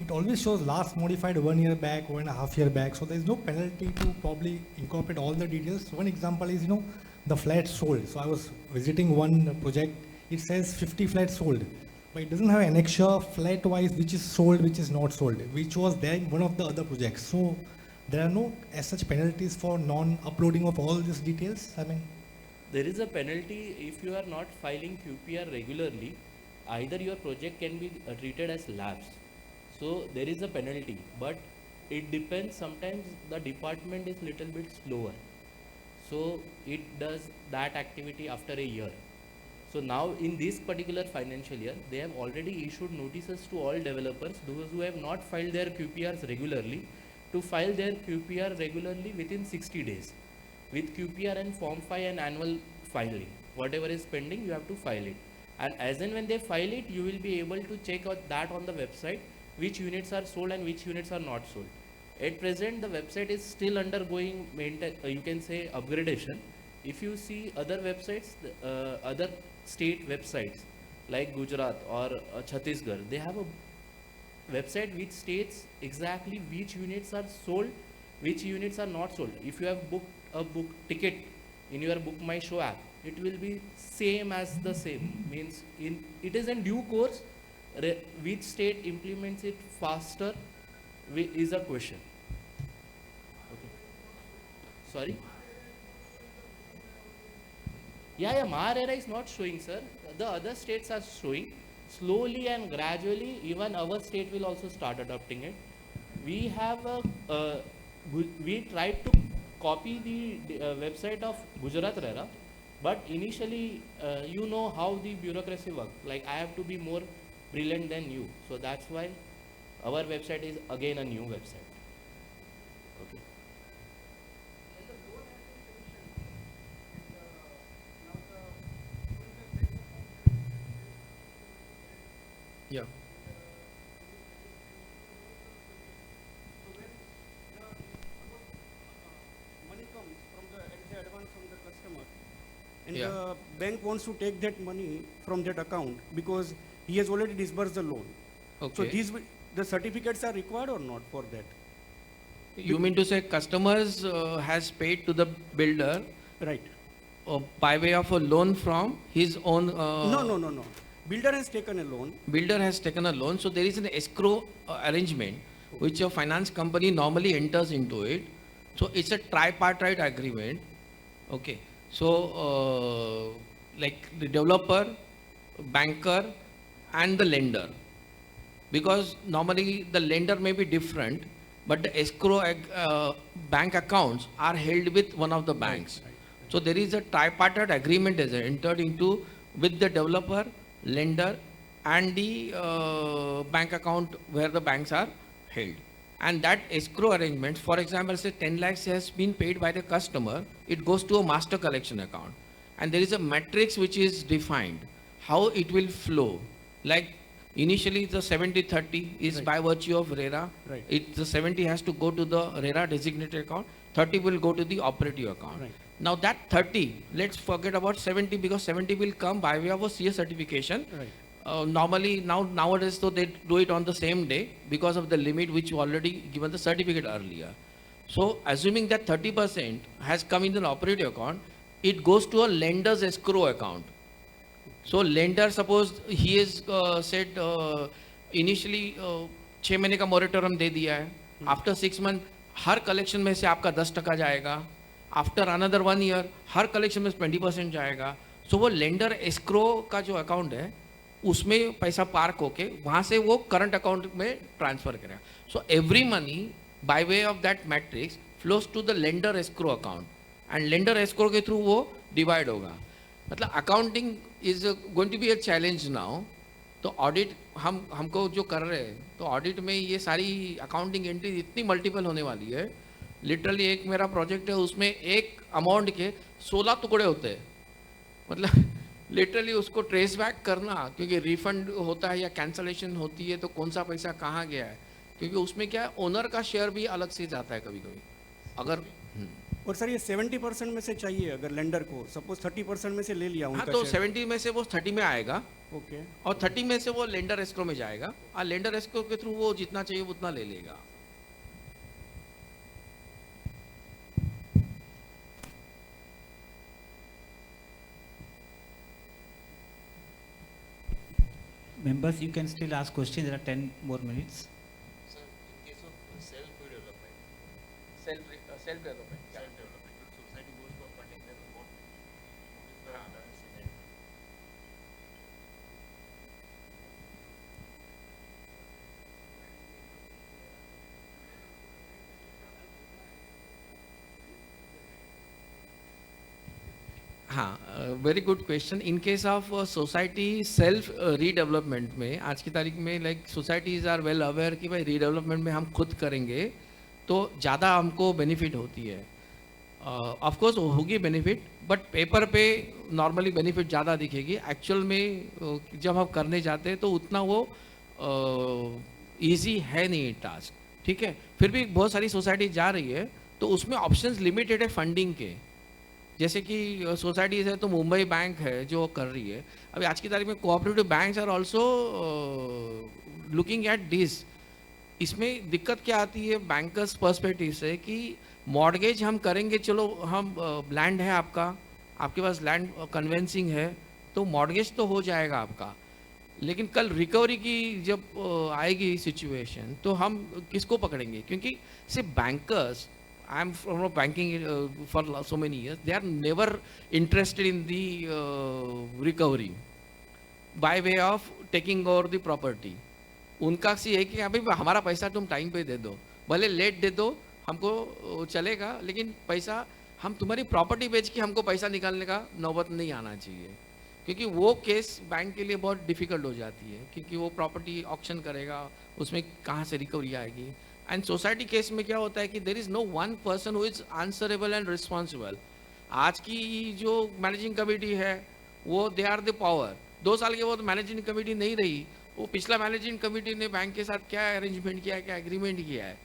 S7: it always shows last modified 1 year back, 1.5 year back. So there is no penalty to probably incorporate all the details. One example is, the flats sold. So I was visiting one project. It says 50 flats sold, but it doesn't have an annexure flat wise which is sold, which is not sold, which was there in one of the other projects. So there are no as such penalties for non-uploading of all these details. I mean,
S6: There is a penalty if you are not filing QPR regularly. Either your project can be treated as lapse. So there is a penalty, but it depends. Sometimes the department is little bit slower. So it does that activity after a year. So now in this particular financial year, they have already issued notices to all developers, those who have not filed their QPRs regularly, to file their QPR regularly within 60 days. With QPR and Form 5 and annual filing, whatever is pending, you have to file it. And as and when they file it, you will be able to check out that on the website, which units are sold and which units are not sold. At present, the website is still undergoing you can say upgradation. If you see other websites, other state websites like Gujarat or Chhattisgarh, they have a website which states exactly which units are sold, which units are not sold. If you have booked a book ticket in your Book My Show app, it will be same as the same. Means it is in due course. Which state implements it faster is a question. Okay. Sorry. Yeah, Maharera is not showing, sir. The other states are showing. Slowly and gradually, even our state will also start adopting it. We have we tried to copy the website of Gujarat RERA, but initially, you know how the bureaucracy works. Like I have to be more brilliant than you, so that's why our website is again a new website. Okay.
S5: Yeah.
S8: Money comes from the advance from the customer, and
S5: Yeah.
S8: the bank wants to take that money from that account because he has already disbursed the loan. So
S5: Okay.
S8: the certificates are required or not for that?
S5: You mean to say customers has paid to the builder
S8: Right.
S5: by way of a loan from his own?
S8: No. Builder has taken a loan.
S5: Builder has taken a loan, so there is an escrow arrangement which a finance company normally enters into it. So it's a tripartite agreement. Okay. So like the developer, banker, and the lender. Because normally the lender may be different, but the escrow bank accounts are held with one of the banks. So there is a tripartite agreement is entered into with the developer, lender, and the bank account where the banks are held. And that escrow arrangement, for example, say 10 lakhs has been paid by the customer, it goes to a master collection account. And there is a matrix which is defined, how it will flow. Like initially the 70-30 is
S8: Right.
S5: by virtue of RERA.
S8: Right.
S5: The 70 has to go to the RERA designated account, 30 will go to the operative account.
S8: Right.
S5: Now that 30, let's forget about 70 because 70 will come by way of a CS certification.
S8: Right.
S5: Normally nowadays though they do it on the same day because of the limit which you already given the certificate earlier. So assuming that 30% has come in the operative account, it goes to a lender's escrow account. So lender suppose he is said initially 6 महीने का moratorium दे दिया है. After 6 months हर collection में से आपका 10% जाएगा. After another 1 year हर collection में 20% जाएगा. So वो लेंडर एस्क्रो का जो अकाउंट है उसमें पैसा पार्क होके वहाँ से वो करंट अकाउंट में ट्रांसफर करेगा. So every money by way of that matrix flows to the lender escrow account and lender escrow के थ्रू वो डिवाइड होगा. मतलब accounting is going to be a challenge now. तो ऑडिट हमको जो कर रहे हैं तो ऑडिट में ये सारी अकाउंटिंग एंट्री इतनी मल्टीपल होने वाली है. लिटरली एक मेरा प्रोजेक्ट है उसमें एक अमाउंट के 16 टुकड़े होते हैं. मतलब लिटरली उसको ट्रेस बैक करना क्योंकि रिफंड होता है या कैंसलेशन होती है तो कौन सा पैसा कहाँ गया है क्योंकि उसमें क्या है ओनर का शेयर भी अलग से जाता है कभी कभी. अगर
S8: और सर ये 70% में से चाहिए अगर लेंडर को सपोज 30% में से ले लिया
S5: हाँ
S8: उनका
S5: तो
S8: share।
S5: 70 में से वो 30 में आएगा
S8: Okay.
S5: और 30 में से वो लेंडर एस्क्रो में जाएगा और लेंडर एस्क्रो के थ्रू वो जितना चाहिए उतना ले लेगा.
S2: Members, you can still ask questions. There are 10 more minutes.
S9: Sir, in case of self-development,
S5: self-development.
S9: self-development, if society goes for funding, then what is the current scenario?
S5: हाँ, very good question. In case of society self redevelopment में आज की तारीख में like societies are well aware कि भाई redevelopment में हम खुद करेंगे तो ज़्यादा हमको बेनिफिट होती है. ऑफ कोर्स होगी बेनिफिट, बट पेपर पे नॉर्मली बेनिफिट ज़्यादा दिखेगी. एक्चुअल में जब हम करने जाते हैं तो उतना वो इजी है नहीं टास्क. ठीक है, फिर भी बहुत सारी सोसाइटी जा रही है तो उसमें ऑप्शंस लिमिटेड है फंडिंग के. जैसे कि सोसाइटीज है तो मुंबई बैंक है जो कर रही है. अभी आज की तारीख में cooperative banks are also looking at this. इसमें दिक्कत क्या आती है बैंकर्स पर्सपेक्टिव से कि मॉर्गेज हम करेंगे, चलो हम लैंड है आपके पास लैंड कन्वेंसिंग है तो मॉर्गेज तो हो जाएगा आपका, लेकिन कल रिकवरी की जब आएगी सिचुएशन तो हम किसको पकड़ेंगे? क्योंकि सिर्फ bankers, I am from banking for so many years. They are never interested in the recovery by way of taking over the property. उनका सी है कि अभी हमारा पैसा तुम टाइम पे दे दो, भले लेट दे दो हमको चलेगा, लेकिन पैसा हम तुम्हारी प्रॉपर्टी बेच के हमको पैसा निकालने का नौबत नहीं आना चाहिए. क्योंकि वो केस बैंक के लिए बहुत डिफिकल्ट हो जाती है क्योंकि वो प्रॉपर्टी ऑक्शन करेगा, उसमें कहाँ से रिकवरी आएगी. एंड सोसाइटी केस में क्या होता है कि there is no one person who is answerable and responsible. आज की जो मैनेजिंग कमेटी है वो दे आर द पावर. 2 साल के बाद मैनेजिंग कमेटी नहीं रही, वो पिछला मैनेजिंग कमेटी ने बैंक के साथ क्या अरेंजमेंट किया है, क्या एग्रीमेंट किया है,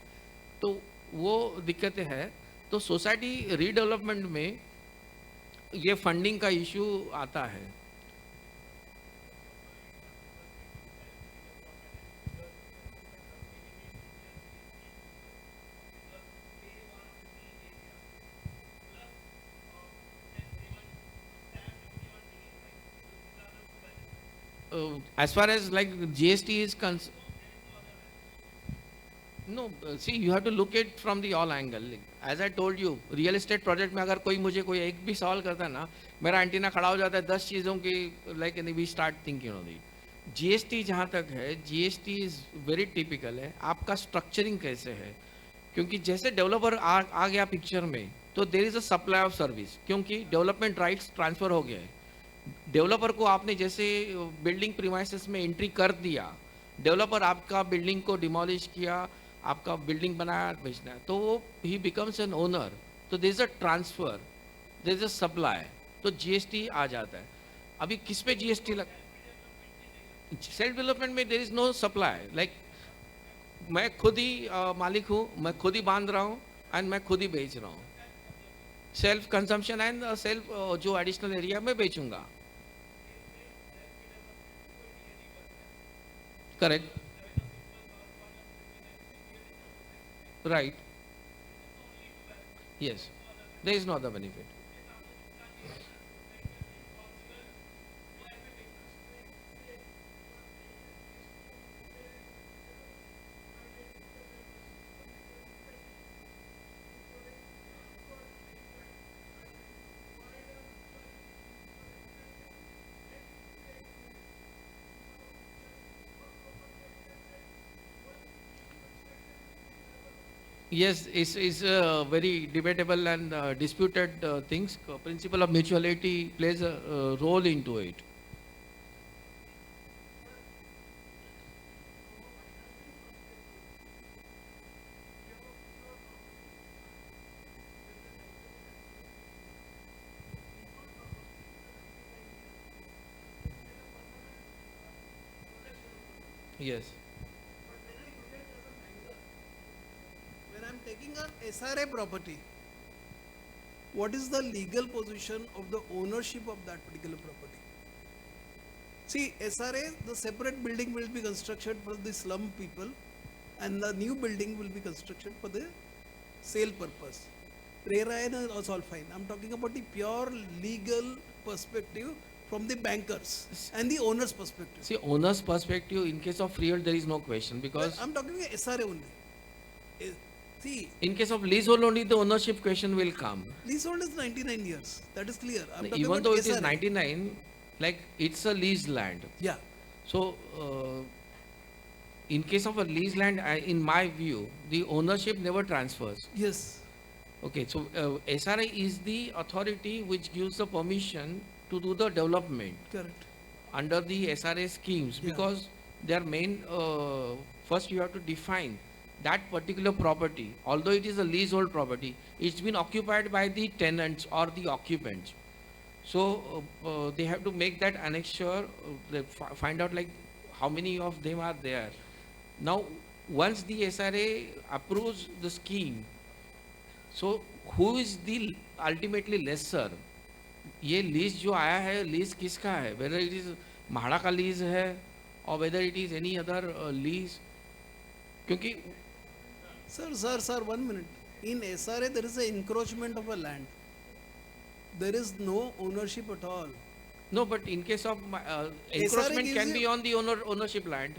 S5: तो वो दिक्कतें हैं. तो सोसाइटी रीडेवलपमेंट में ये फंडिंग का इशू आता है. As far as like GST is concerned, no, see you have to look at from the all angle. As I told you, real estate project में अगर कोई मुझे कोई एक भी सवाल करता है ना, मेरा एंटीना खड़ा हो जाता है 10 चीज़ों की, like we start thinking on it. GST जहाँ तक है, GST is very typical है. आपका स्ट्रक्चरिंग कैसे है? क्योंकि जैसे डेवलपर आ गया पिक्चर में तो there is a supply of service, क्योंकि डेवलपमेंट राइट्स ट्रांसफर हो गए. डेवलपर को आपने जैसे बिल्डिंग प्रीमाइसेस में एंट्री कर दिया, डेवलपर आपका बिल्डिंग को डिमोलिश किया, आपका बिल्डिंग बनाया, बेचना है, तो वो ही बिकम्स एन ओनर. तो there is a transfer, there is a supply, तो जीएसटी आ जाता है. अभी किस पे जीएसटी लग? सेल्फ डेवलपमेंट में there is no supply. Like मैं खुद ही मालिक हूँ, मैं खुद ही बांध रहा हूँ एंड मैं खुद ही बेच रहा हूँ. सेल्फ कंजम्पशन एंड सेल्फ जो एडिशनल एरिया में बेचूंगा. Correct, right, yes, there is no other benefit. Yes, it's a very debatable and disputed things. Principle of mutuality plays a role into it. Yes.
S10: When I'm taking a SRA property, what is the legal position of the ownership of that particular property? See, SRA, the separate building will be constructed for the slum people, and the new building will be constructed for the sale purpose. RERA is all fine. I'm talking about the pure legal perspective from the bankers and the owner's perspective.
S5: See, owner's perspective, in case of freehold, there is no question because
S10: I'm talking about SRA only. Eh, See,
S5: in case of leasehold only, the ownership question will come.
S10: leasehold is 99 years. That is clear. I'm talking
S5: Even
S10: about
S5: though it is
S10: SRA.
S5: 99, like it's a leased land.
S10: Yeah.
S5: So, in case of a leased land, in my view, the ownership never transfers.
S10: Yes.
S5: Okay, so SRA is the authority which gives the permission to do the development
S10: Correct.
S5: under the SRA schemes
S10: Yeah.
S5: because their main, first you have to define that particular property, although it is a leasehold property, it's been occupied by the tenants or the occupants. So they have to make that annexure, find out like how many of them are there. Now, once the SRA approves the scheme, so who is the ultimately lessor? ये lease जो आया है lease किसका है, whether it is MHADA का lease है or whether it is any other lease, क्योंकि
S10: Sir, 1 minute. In SRA, there is an encroachment of a land. There is no ownership at all.
S5: no, but in case of encroachment
S10: gives
S5: can
S10: you-
S5: be on the ownership land.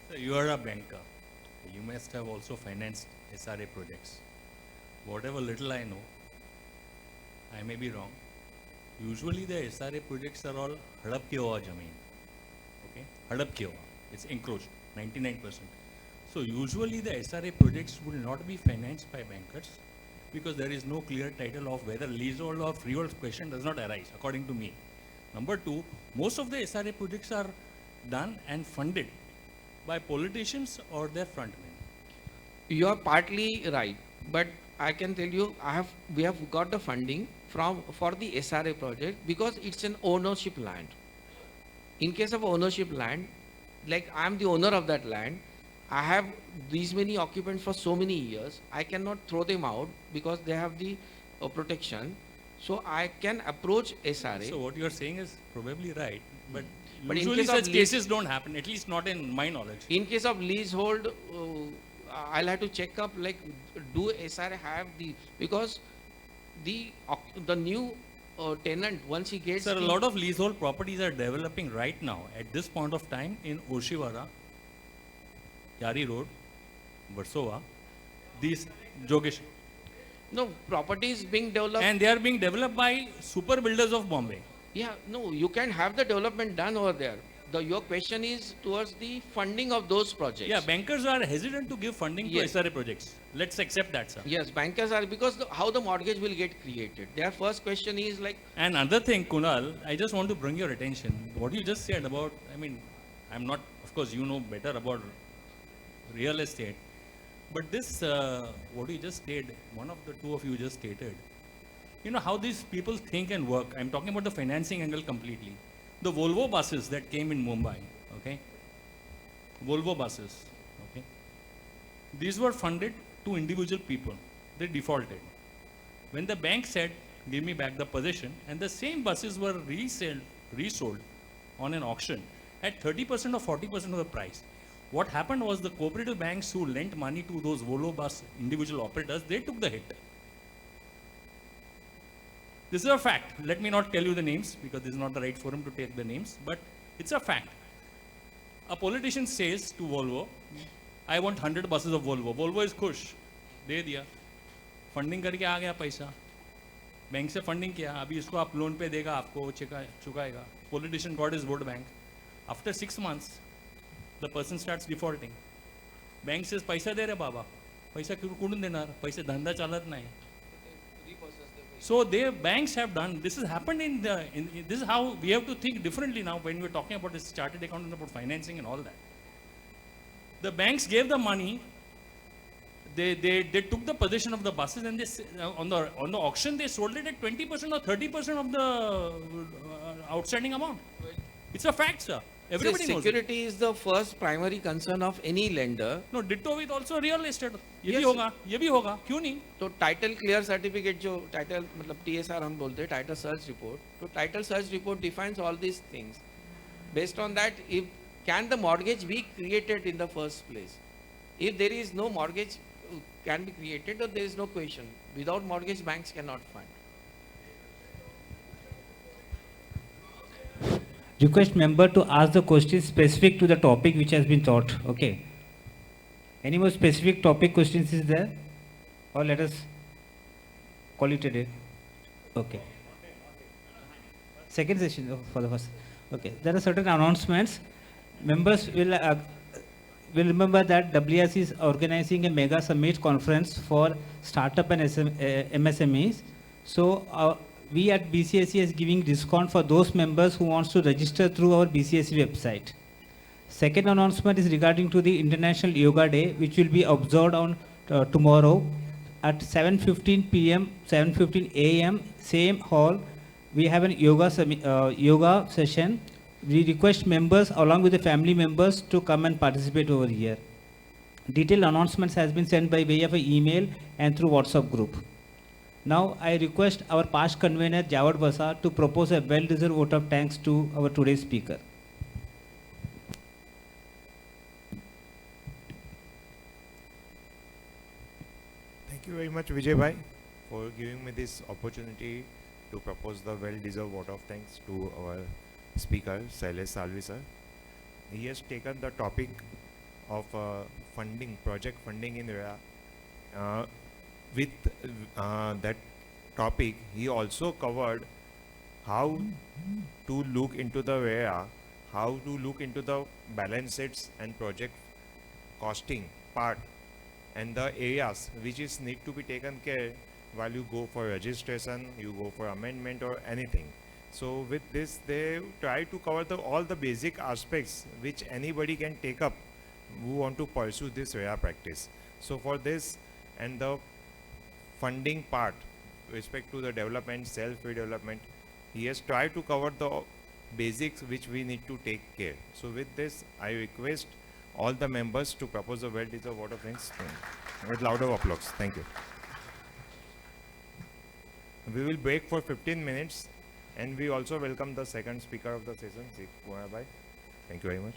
S11: So you are a banker. You must have also financed SRA projects. Whatever little I know, I may be wrong. Usually the SRA projects are all hadap kiya hua zameen. Okay, hadap kiya hua. It's encroached, 99%. So usually the SRA projects will not be financed by bankers because there is no clear title of whether leasehold or freehold question does not arise, according to me. Number two, most of the SRA projects are done and funded by politicians or their frontmen.
S5: You are partly right, but I can tell you, we have got the funding for the SRA project because it's an ownership land. In case of ownership land, like I am the owner of that land, I have these many occupants for so many years. I cannot throw them out because they have the protection. So I can approach SRA.
S11: So what you are saying is probably right, but
S5: But in
S11: usually
S5: case of
S11: such
S5: lease-
S11: cases don't happen, at least not in my knowledge.
S5: In case of leasehold, I'll have to check up like do SRA have because the new tenant once he gets
S11: Sir, a lot of leasehold properties are developing right now at this point of time in Oshiwara, Yari Road, Versova, these Jogesh,
S5: no properties being developed.
S11: and they are being developed by super builders of Bombay.
S5: Yeah, no, you can have the development done over there. Your question is towards the funding of those projects.
S11: Yeah, bankers are hesitant to give funding
S5: Yes.
S11: to SRA projects. Let's accept that, sir.
S5: Yes, bankers are because how the mortgage will get created. Their first question is like,
S11: And another thing, Kunal, I just want to bring your attention. What you just said about, I mean, I'm not, of course, you know better about real estate. But this, what you just did, one of the two of you just stated, you know how these people think and work. I'm talking about the financing angle completely. The Volvo buses that came in Mumbai, okay? Volvo buses, okay? These were funded to individual people. They defaulted. When the bank said, give me back the possession, and the same buses were resold on an auction at 30% or 40% of the price. What happened was the cooperative banks who lent money to those Volvo bus individual operators, they took the hit. This is a fact. Let me not tell you the names because this is not the right forum to take the names, but it's a fact. A politician says to Volvo, I want 100 buses of Volvo. Volvo is खुश, दे दिया. Funding करके आ गया पैसा. Bank से funding किया, अभी इसको आप लोन पे देगा, आपको चुकाएगा. Politician got his vote bank. After 6 months, the person starts defaulting. Bank says पैसा दे रे बाबा, पैसा कुठून देणार? पैसे धंदा चालत नाही. So banks have done, this has happened this is how we have to think differently now when we're talking about this chartered accountant, about financing and all that. The banks gave the money, they took the possession of the buses and they, on the auction they sold it at 20% or 30% of the outstanding amount. It's a fact, sir. Everybody knows it.
S4: security is the first primary concern of any lender.
S11: No, ditto with also real estate. ये
S4: Yes.
S11: भी होगा, ये भी होगा, क्यों नहीं?
S4: तो title clear certificate जो टाइटल मतलब TSR हम बोलते हैं टाइटल सर्च रिपोर्ट, तो title search report defines all these things. Based on that, if can the mortgage be created in the first place? If there is no mortgage can be created, or there is no question. Without mortgage, banks cannot fund.
S2: Request member to ask the question specific to the topic which has been taught. Okay. Any more specific topic questions is there? Or let us call it a day. Okay. Second session for the first. Okay. There are certain announcements. Members will remember that WRC is organizing a mega summit conference for startup and MSMEs. So we at BCSE is giving discount for those members who wants to register through our BCSE website. Second announcement is regarding to the International Yoga Day, which will be observed on tomorrow at 7:15 p.m., 7:15 a.m., same hall. We have a yoga session. We request members along with the family members to come and participate over here. Detailed announcements has been sent by way of an email and through WhatsApp group. Now I request our past convener Jawad Basa to propose a well-deserved vote of thanks to our today's speaker.
S12: Thank you very much, Vijay Bhai, for giving me this opportunity to propose the well-deserved vote of thanks to our speaker, Sailesh Salvi sir. He has taken the topic of funding, project funding in RERA. With that topic, he also covered how to look into the RERA, how to look into the balance sheets and project costing part, and the areas which is need to be taken care while you go for registration, you go for amendment or anything. So with this, they try to cover all the basic aspects which anybody can take up who want to pursue this RERA practice. So for this and the funding part, respect to the development, self-redevelopment, he has tried to cover the basics which we need to take care. So with this, I request all the members to propose a well-deserved vote of thanks with louder applause. Thank you. We will break for 15 minutes, and we also welcome the second speaker of the session, Sheikh Kumar Bhai. Thank you very much.